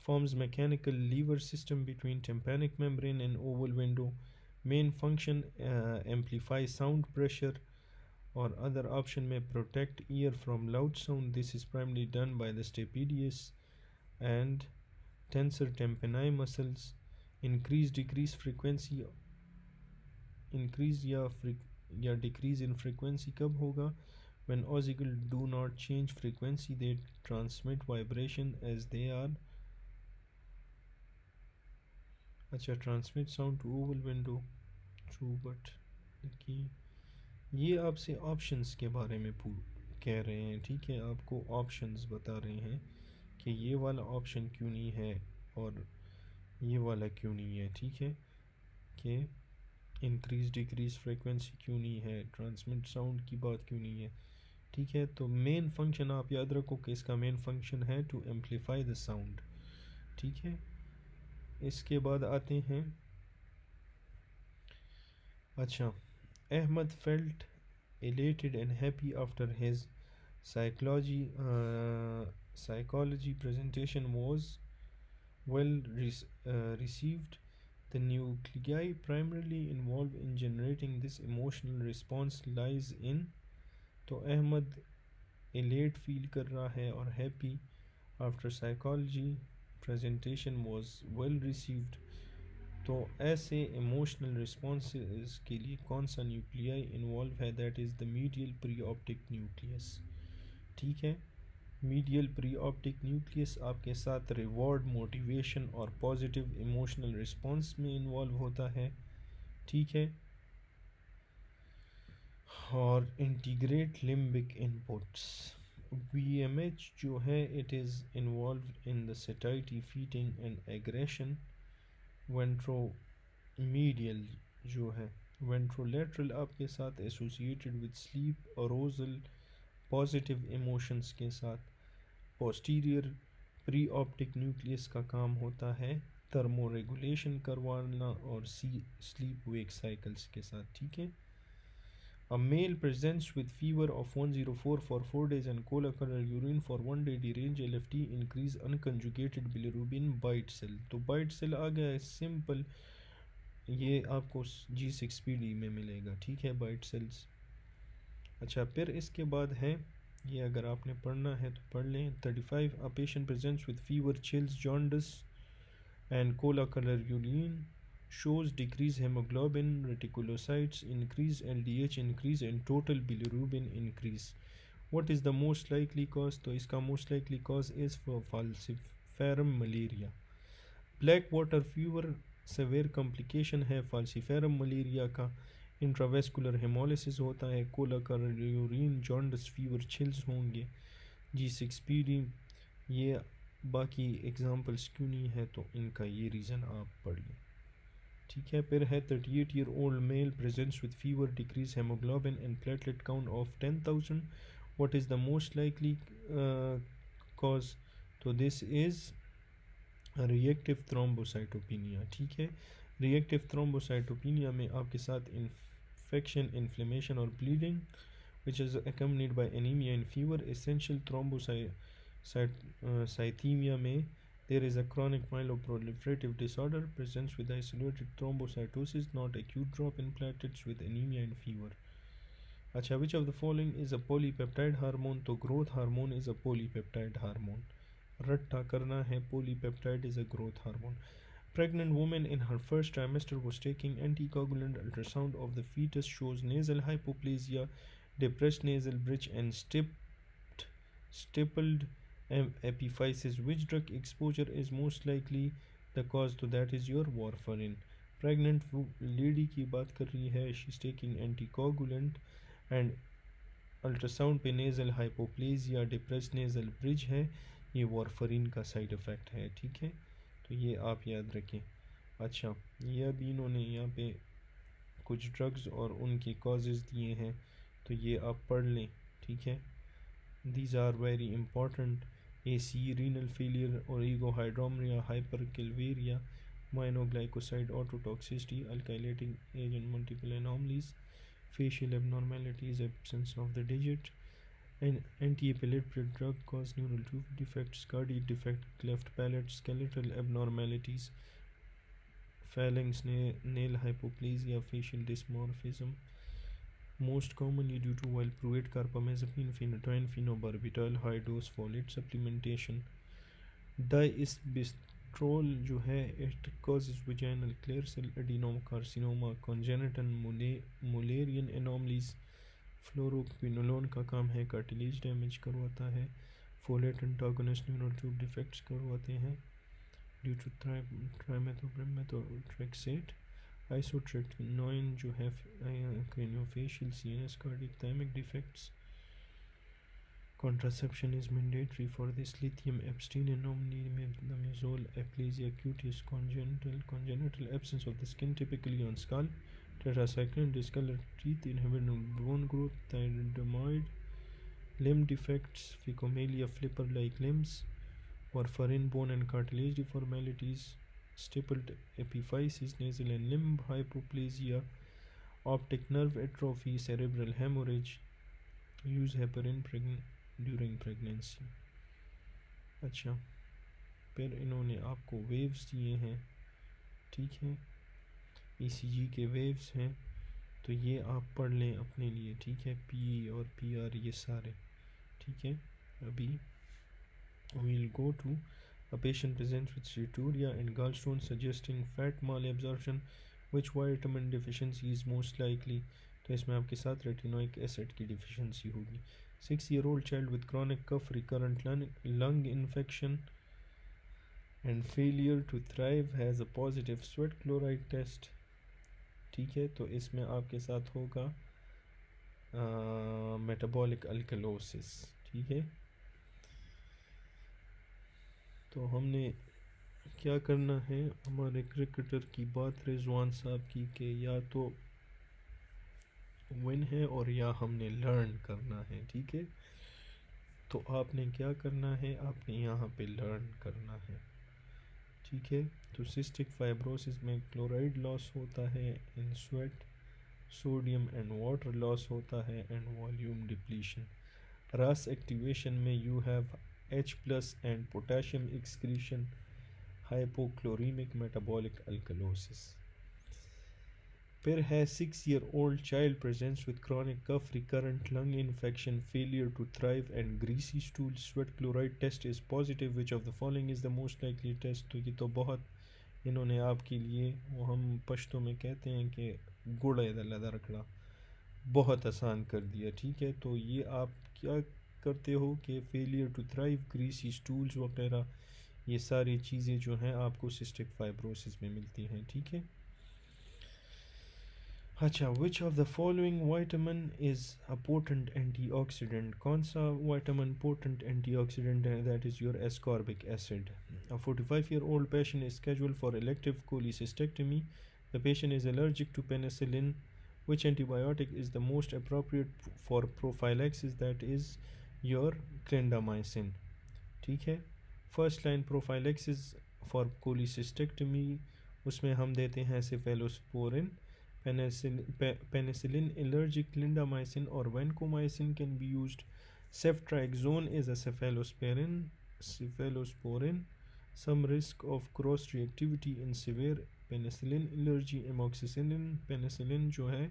forms mechanical lever system between tympanic membrane and oval window. Main function amplify sound pressure, और अदर ऑप्शन में protect ear from loud sound. This is primarily done by the stapedius and tensor tympani muscles। increase या decrease in frequency कब होगा? when ossicle do not change frequency, they transmit vibration as they are, अच्छा, transmit sound to oval window, true, but ये आपसे options के बारे में कह रहे हैं, ठीक है। आपको ऑप्शंस बता रहे हैं कि ये वाला ऑप्शन क्यों नहीं है और ये वाला क्यों नहीं है, ठीक है। कि इंक्रीज डिक्रीज फ्रीक्वेंसी क्यों नहीं है, ट्रांसमिट साउंड की बात क्यों नहीं है, ठीक है। तो मेन फंक्शन आप याद रखो कि इसका मेन फंक्शन है टू एम्पलीफाई द साउंड, ठीक है। इसके बाद आते हैं, अच्छा, Ahmed felt elated and happy after his psychology presentation was well received. The nuclei primarily involved in generating this emotional response lies in, तो अहमद elate फील कर रहा है और happy after psychology presentation was well received, तो ऐसे emotional responses के लिए कौन सा न्यूक्लियाई इन्वॉल्व है? That is the medial pre optic nucleus, ठीक है। मीडियल प्री ऑप्टिक न्यूक्लियस आपके साथ रिवॉर्ड, मोटिवेशन और पॉजिटिव इमोशनल रिस्पॉन्स में इन्वॉल्व होता है, ठीक है। और इंटीग्रेट लिम्बिक इनपुट्स, VMH जो है it is involve in the satisfactory feeding and aggression. Ventromedial जो है, वेंट्रोलेटरल आपके साथ associated with sleep, arousal, positive emotions के साथ। पोस्टीरियर प्री ऑप्टिक न्यूक्लियस का काम होता है थर्मो रेगुलेशन करवाना और स्लीप वेक साइकिल्स के साथ, ठीक है। A male presents with fever of 104 for 4 days and color urine for 1 day, derange LFT, increase unconjugated bilirubin, bite cell। तो bite cell आ गया है सिंपल, ये आपको G6PD में मिलेगा, ठीक है, bite cells। अच्छा, फिर इसके बाद है ये अगर आपने पढ़ना है तो पढ़ लें। 35 a patient presents with fever, chills, jaundice and cola color urine, shows decreased hemoglobin, reticulocytes increase, LDH increase and total bilirubin increase. What is the most likely cause? तो इसका most likely cause is for falciparum malaria. Black water fever severe complication है falciparum malaria का। Intravascular haemolysis होता है। Cola का urine jaundice fever chills होंगे। G6PD ये बाकी एग्जांपल्स क्यों नहीं है तो इनका ये रीज़न आप पढ़िए, ठीक है। फिर है 38-year-old male presents with fever, decrease haemoglobin and platelet count of 10,000. What is the most likely cause? तो दिस इज़ रिएक्टिव थ्रोम्बोसाइटोपिनिया, ठीक है। रिएक्टिव थ्रोम्बोसाइटोपिनिया में आपके साथ इन्फेक्शन, इन्फ्लेमेशन और bleeding which is accompanied by anemia and fever. Essential thrombocythemia में there is a chronic myeloproliferative disorder presents with isolated thrombocytosis, not acute drop in platelets with anemia and fever. अच्छा, which of the following is a polypeptide hormone? तो growth hormone is a polypeptide hormone. रट्टा करना है, polypeptide is a growth hormone. Pregnant woman in her first trimester was taking anticoagulant. Ultrasound of the fetus shows nasal hypoplasia, depressed nasal bridge and stippled epiphysis. Which drug exposure is most likely the cause? तो that is your warfarin. Pregnant lady की बात कर रही है, she's taking anticoagulant and ultrasound पे nasal hypoplasia, depress nasal bridge है, ये warfarin का साइड इफ़ेक्ट है, ठीक है। तो ये आप याद रखें। अच्छा, ये अभी इन्होंने यहाँ पे कुछ ड्रग्स और उनके कॉजेज़ दिए हैं, तो ये आप पढ़ लें, ठीक है। These are very important. AC, renal failure, oligohydramnios, हाइपरकिलवेरिया, aminoglycoside ototoxicity, alkylating agent, multiple anomalies, facial abnormalities, absence of the digit, and anti-epileptic drug cause neural tube defects, cardiac defect, cleft palate, skeletal abnormalities, phalanx nail hypoplasia, facial dysmorphism. Most commonly due to valproate, carbamazepine, phenytoin, phenobarbital, high dose folate supplementation. Diisbistrol जो है it causes vaginal clear cell adenocarcinoma, congenital Mullerian anomalies. Fluoroquinolone का काम है cartilage damage करवाता है। Folate antagonist neural tube defects करवाते हैं due to ट्राइमेथोट्रेक्सेट। Isotretinoin जो है craniofacial CNS cardiac thymic defects. Contraception is mandatory for this. Lithium abstain anomaly, mezol aplasia cutis, congenital absence of the skin typically on skull, tetracycline, discolored teeth, inhibitor bone growth, thalidomide, limb defects, phecomalia, flipper-like limbs, warfarin, bone and cartilage deformalities, stippled epiphysis, nasal and limb hypoplasia, optic nerve atrophy, cerebral hemorrhage. Use heparin during pregnancy. अच्छा, फिर इन्होंने आपको waves दिए हैं, ठीक है, ECG के waves हैं, तो ये आप पढ़ लें अपने लिए, ठीक है। PE और PR ये सारे, ठीक है। अभी we'll go to a patient presents with cysturia and gallstones suggesting fat malabsorption. Which vitamin deficiency is most likely? तो इसमें आपके साथ रेटिनोइक एसिड की डिफिशियंसी होगी। 6-year-old child with chronic cough, recurrent lung infection and failure to thrive has a positive sweat chloride test, ठीक है। तो इसमें आपके साथ होगा मेटाबॉलिक अल्कलोसिस, ठीक है। तो हमने क्या करना है, हमारे क्रिकेटर की बात रिजवान साहब की कि या तो विन है और या हमने लर्न करना है, ठीक है। तो आपने क्या करना है, आपने यहाँ पे लर्न करना है, ठीक है। तो सिस्टिक फाइब्रोसिस में क्लोराइड लॉस होता है in sweat, sodium and water loss होता है and volume depletion. RAS activation में you have H+ and potassium excretion, hypochloraemic metabolic alkalosis. फिर है 6-year-old child presents with chronic cough, recurrent lung infection, failure to thrive and greasy stool. Sweat chloride test is positive. Which of the following is the most likely test? तो ये तो बहुत इन्होंने आपके लिए, वो हम पश्तो में कहते हैं कि गुड़ लदा रखड़ा, बहुत आसान कर दिया। ठीक है, तो ये आप क्या करते हो कि failure to thrive, greasy stools वगैरह, ये सारी चीज़ें जो हैं आपको सिस्टिक फाइब्रोसिस में मिलती हैं। ठीक है, अच्छा, which of the following vitamin is a potent antioxidant? कौन सा वाइटामिन पोटेंट एंटीऑक्सीडेंट है? That is your ascorbic acid. A 45-year-old patient is scheduled for elective cholecystectomy. The patient is allergic to penicillin. Which antibiotic is the most appropriate for prophylaxis? That is your clindamycin. ठीक है, first line prophylaxis for cholecystectomy, उसमें हम देते हैं cephalosporin, penicillin allergic, clindamycin और vancomycin can be used. Ceftriaxone is a cephalosporin, some risk of cross reactivity in severe penicillin allergy. Amoxicillin penicillin जो है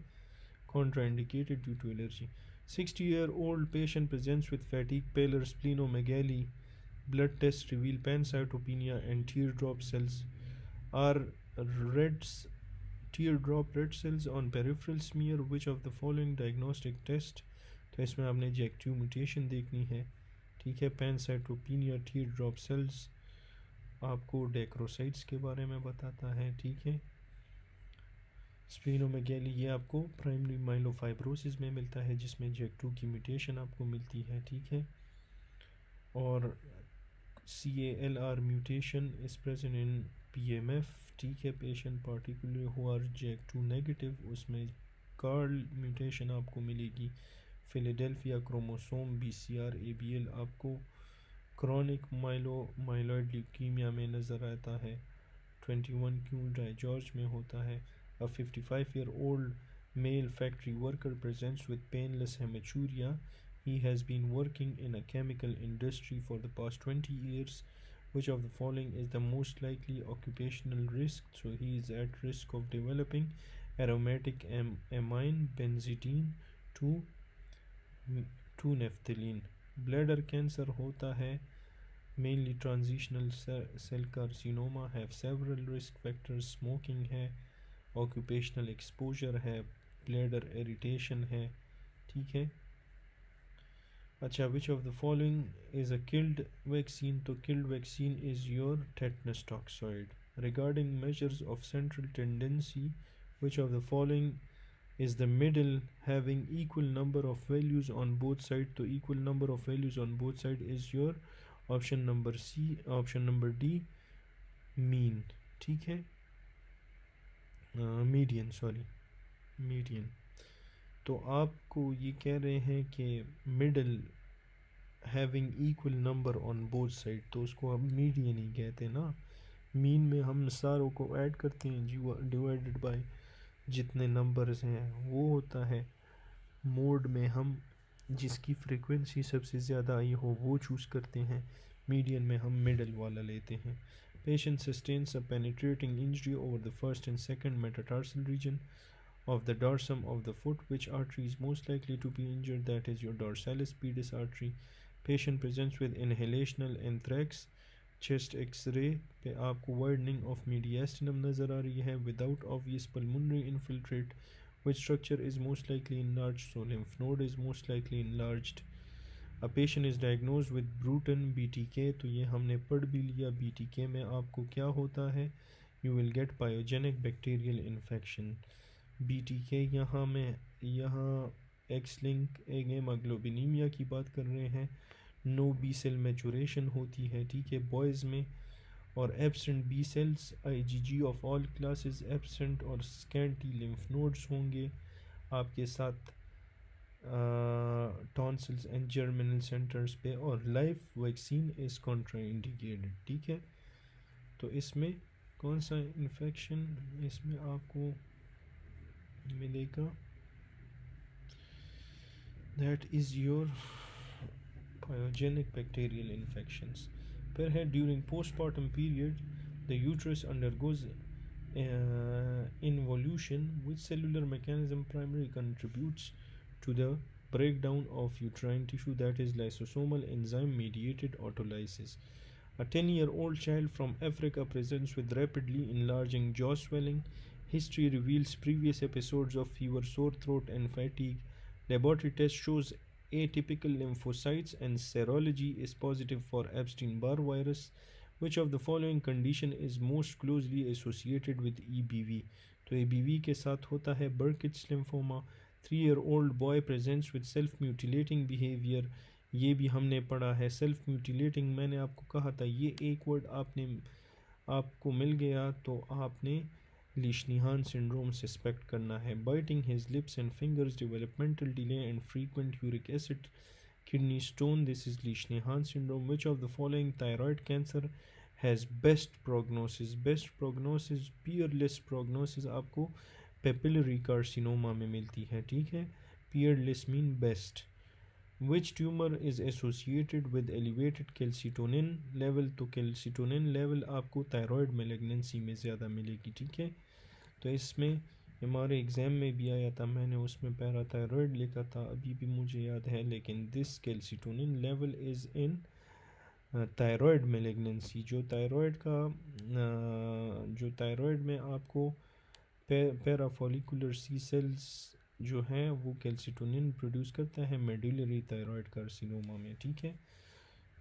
contraindicated due to allergy. 60-year-old patient presents with fatigue, pallor, splenomegaly. Blood tests reveal pancytopenia and teardrop cells. Are red teardrop red cells on peripheral smear? Which of the following diagnostic test? तो इसमें आपने JAK2 mutation देखनी है। ठीक है, pancytopenia, टीयरड्रॉप sales आपको डेक्रोसाइट्स के बारे में बताता है। ठीक है, स्प्लीनोमेगैली ये आपको प्राइमरी माइलोफाइब्रोसिस में मिलता है, जिसमें JAK2 की म्यूटेशन आपको मिलती है। ठीक है, और CALR mutation is present in PMF। ठीक है, patient particular who are JAK2 negative, उसमें कार्ल म्यूटेशन आपको मिलेगी। फिलाडेल्फिया क्रोमोसोम BCR ABL आपको क्रॉनिक माइलॉइड ल्यूकीमिया में नज़र आता है। 21q डाइजॉर्ज में होता है। A 55-year-old male factory worker presents with painless hematuria. He has been working in a chemical industry for the past 20 years. Which of the following is the most likely occupational risk? So he is at risk of developing aromatic amine benzidine to naphthalene. Bladder cancer होता है, mainly transitional cell carcinoma, have several risk factors. Smoking है, occupational exposure है, bladder irritation है। ठीक है, अच्छा, which of the following is a killed vaccine? तो killed vaccine is your tetanus toxoid. Regarding measures of central tendency, which of the following is the middle having equal number of values on both side? तो equal number of values on both side is your option number C, option number D, mean. ठीक है, median, median. तो आपको ये कह रहे हैं कि middle having equal number on both side, तो उसको हम मीडियन ही कहते हैं ना। मीन में हम सारों को ऐड करते हैं, डिवाइडेड बाय जितने नंबर्स हैं वो होता है। मोड में हम जिसकी फ्रीक्वेंसी सबसे ज़्यादा आई हो वो चूज़ करते हैं। मीडियन में हम मिडल वाला लेते हैं। Patient sustains a penetrating injury over the first and second metatarsal region of the dorsum of the foot. Which artery is most likely to be injured? That is your dorsalis pedis artery. Patient presents with inhalational anthrax. Chest X-ray पे आपको widening of mediastinum नज़र आ रही है without obvious pulmonary infiltrate. Which structure is most likely enlarged? So lymph node is most likely enlarged. A patient is diagnosed with Bruton BTK, तो ये हमने पढ़ भी लिया। BTK में आपको क्या होता है? You will get pyogenic bacterial infection. BTK यहाँ X लिंक हेमोग्लोबिनीमिया की बात कर रहे हैं। नो बी सेल मैचुरेशन होती है, ठीक है, बॉयज़ में। और absent B cells, IgG of all classes absent, और स्कैंटी लिम्फ नोड्स होंगे आपके साथ टॉन्सिल्स एंड जर्मिनल सेंटर्स पे, और लाइफ वैक्सीन इज़ कॉन्ट्राइंडिकेटेड। ठीक है, तो इसमें कौन सा इन्फेक्शन इसमें आपको मिलेगा? That is your pyogenic bacterial infections. फिर है during postpartum period the uterus undergoes involution, which cellular mechanism primarily contributes to the breakdown of uterine tissue, that is lysosomal enzyme mediated autolysis. A 10-year-old child from Africa presents with rapidly enlarging jaw swelling. History reveals previous episodes of fever, sore throat, and fatigue. Laboratory test shows atypical lymphocytes, and serology is positive for Epstein-Barr virus. Which of the following condition is most closely associated with EBV? तो EBV के साथ होता है Burkitt's lymphoma. 3-year-old boy presents with self-mutilating behavior. ये भी हमने पढ़ा है. सेल्फ म्यूटिलेटिंग मैंने आपको कहा था, ये एक वर्ड आपको मिल गया तो आपने लीशनीहान सिंड्रोम सस्पेक्ट करना है. Biting his lips and fingers, developmental delay and frequent uric acid, kidney stone, this is Leishman syndrome. Which of the following thyroid cancer has best prognosis? Best prognosis, peerless prognosis आपको papillary carcinoma में मिलती है. ठीक है, peerless mean best. Which tumor is associated with elevated calcitonin level? तो calcitonin level आपको thyroid malignancy में ज़्यादा मिलेगी. ठीक है, तो इसमें हमारे एग्ज़ाम में भी आया था, मैंने उसमें पैराथायरॉयड लिखा था, अभी भी मुझे याद है. लेकिन this calcitonin level is in thyroid malignancy. जो थायराइड में आपको पैराफोलिकुलर सी सेल्स जो हैं वो कैल्सिटोनिन प्रोड्यूस करता है मेडुलरी थायराइड कार्सिनोमा में. ठीक है,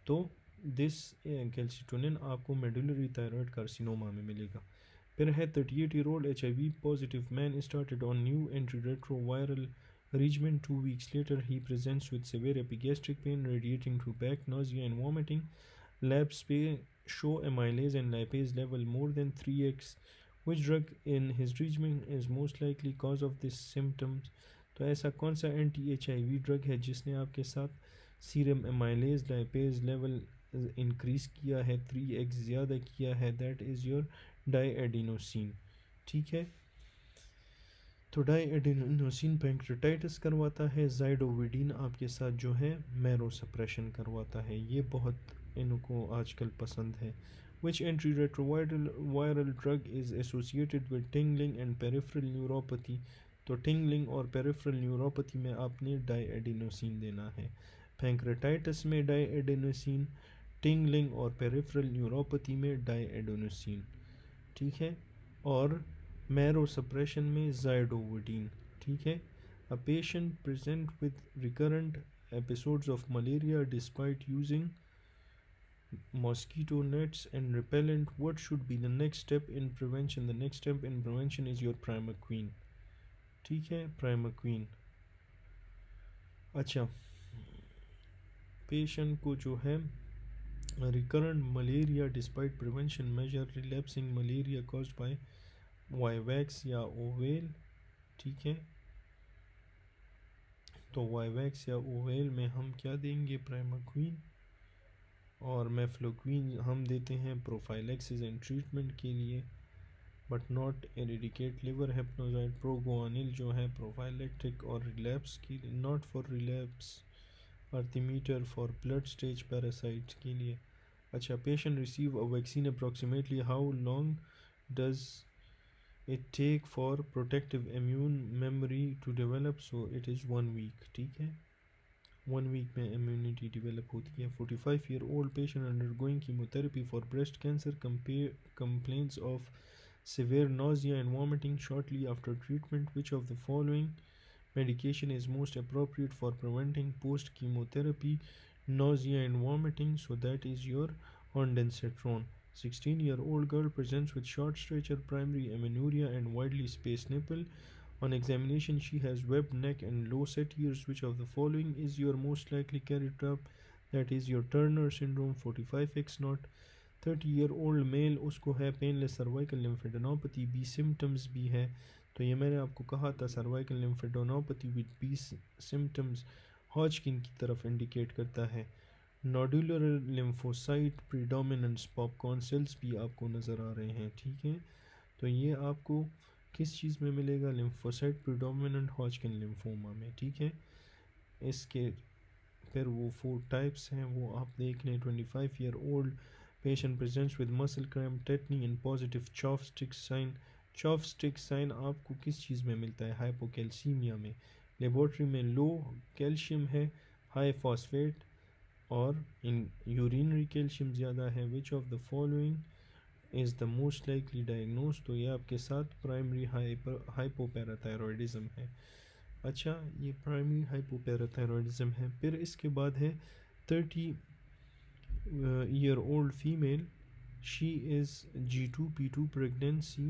तो दिस कैल्सिटोनिन आपको मेडुलरी थायराइड कार्सिनोमा में मिलेगा. फिर है 38-year-old HIV positive man started on new antiretroviral regimen. 2 weeks later, he presents with severe epigastric pain radiating to back, nausea, and vomiting. Labs show amylase and lipase level more than 3x. Which drug in his regimen is most likely cause of these symptoms? तो ऐसा कौन सा anti-HIV drug है जिसने आपके साथ serum amylase lipase level increase किया है, 3x ज़्यादा किया है? That is your didanosine. ठीक है, तो डाईएडिनोसिन पैंक्रेटाइटिस करवाता है. जाइडोविडीन आपके साथ जो है मैरो सप्रेशन करवाता है. ये बहुत इनको आजकल पसंद है. Which antiretroviral drug is associated with tingling and peripheral neuropathy? तो टिंगलिंग और पेरिफेरल न्यूरोपैथी में आपने डाईएडिनोसिन देना है. पैंक्रेटाइटिस में डाईएडिनोसिन, टिंगलिंग और पेरिफेरल न्यूरोपैथी में डाईएडिनोसिन. ठीक है, और मैरो सप्रेशन में जाइडोविडीन. ठीक है. A patient present with recurrent episodes of malaria despite using mosquito nets and repellent. What should be the next step in prevention? The next step in prevention is your primaquine. ठीक है, primaquine. अच्छा, patient को जो है recurrent malaria despite prevention measure relapsing malaria caused by vivax या oval. ठीक है, तो वाइवैक्स या ओवेल में हम क्या देंगे? प्राइमाक्विन. और मेफ्लोक्विन हम देते हैं प्रोफाइलेक्सिस एंड ट्रीटमेंट के लिए, but not eradicate liver hypnozoite. Proguanil जो है प्रोफाइलेक्टिक और रिलैप्स के लिए, not for relapse. Artemether for blood stage parasite के लिए. अच्छा, patient receive a vaccine approximately how long does it take for protective immune memory to develop? So it is 1 week. ठीक है, 1 week में immunity develop होती है. 45-year-old patient undergoing chemotherapy for breast cancer complains of severe nausea and vomiting shortly after treatment. Which of the following medication is most appropriate for preventing post chemotherapy nausea and vomiting? So that is your ondansetron. 16-year-old girl presents with short stature, primary amenorrhea, and widely spaced nipple. On examination, she has webbed neck and low set ears. Which of the following is your most likely carried up? That is your Turner syndrome, 45X0. 30-year-old male, उसको है painless cervical lymphadenopathy, B symptoms भी है. तो ये मैंने आपको कहा था, cervical lymphadenopathy with B symptoms Hodgkin की तरफ इंडिकेट करता है. Nodular lymphocyte predominance popcorn cells भी आपको नज़र आ रहे हैं. ठीक है, तो ये आपको किस चीज़ में मिलेगा? लिम्फोसाइट प्रीडोमिनेंट हॉजकिन लिम्फोमा में. ठीक है, इसके फिर वो 4 टाइप्स हैं वो आप देख लें. 25-year-old patient presents with muscle cramp, tetany and positive chopstick sign, chopstick sign आपको किस चीज़ में मिलता है? हाइपोकैल्सीमिया में। लेबोरेटरी में लो कैल्शियम है, हाई फॉस्फेट, और इन यूरिनरी कैल्शियम ज़्यादा है। Which of the following is the most likely diagnose? तो ये आपके साथ प्राइमरी हाइपोपैराथायरॉयडिज्म है। अच्छा, ये प्राइमरी हाइपोपैराथायरॉयडिज्म है। फिर इसके बाद है 30 year old female. She is G2P2 pregnancy.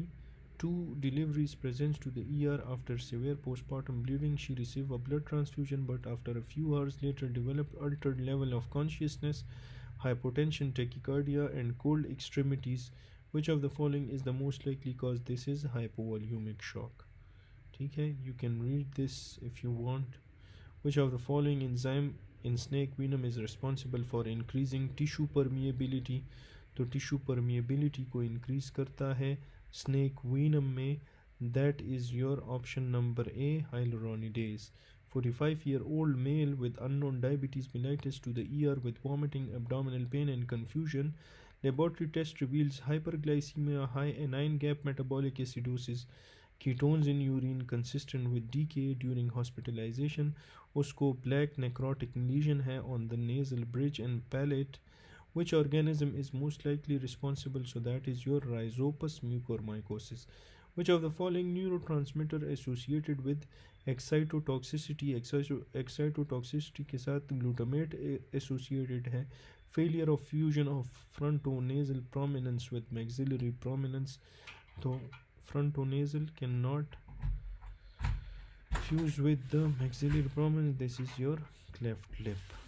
Two deliveries presents to the ER after severe postpartum bleeding. She received a blood transfusion but after a few hours later developed altered level of consciousness, hypotension, tachycardia and cold extremities. Which of the following is the most likely cause? This is hypovolemic shock. ठीक है, you can read this if you want. Which of the following enzyme in snake venom is responsible for increasing tissue permeability? तो tissue permeability को increase करता है snake venom में। That is your option number A, hyaluronidaze. 45-year-old male with unknown diabetes mellitus to the ER with vomiting, abdominal pain and confusion. Laboratory test reveals hyperglycemia, high anion gap metabolic acidosis, ketones in urine consistent with decay during hospitalization. उसको black necrotic lesion है on the nasal bridge and palate. Which organism is most likely responsible? So that is your Rhizopus mucormycosis. Which of the following neurotransmitter associated with excitotoxicity? Excitotoxicity के साथ glutamate associated है. Failure of fusion of frontonasal prominence with maxillary prominence. तो frontonasal cannot fuse with the maxillary prominence. This is your cleft lip.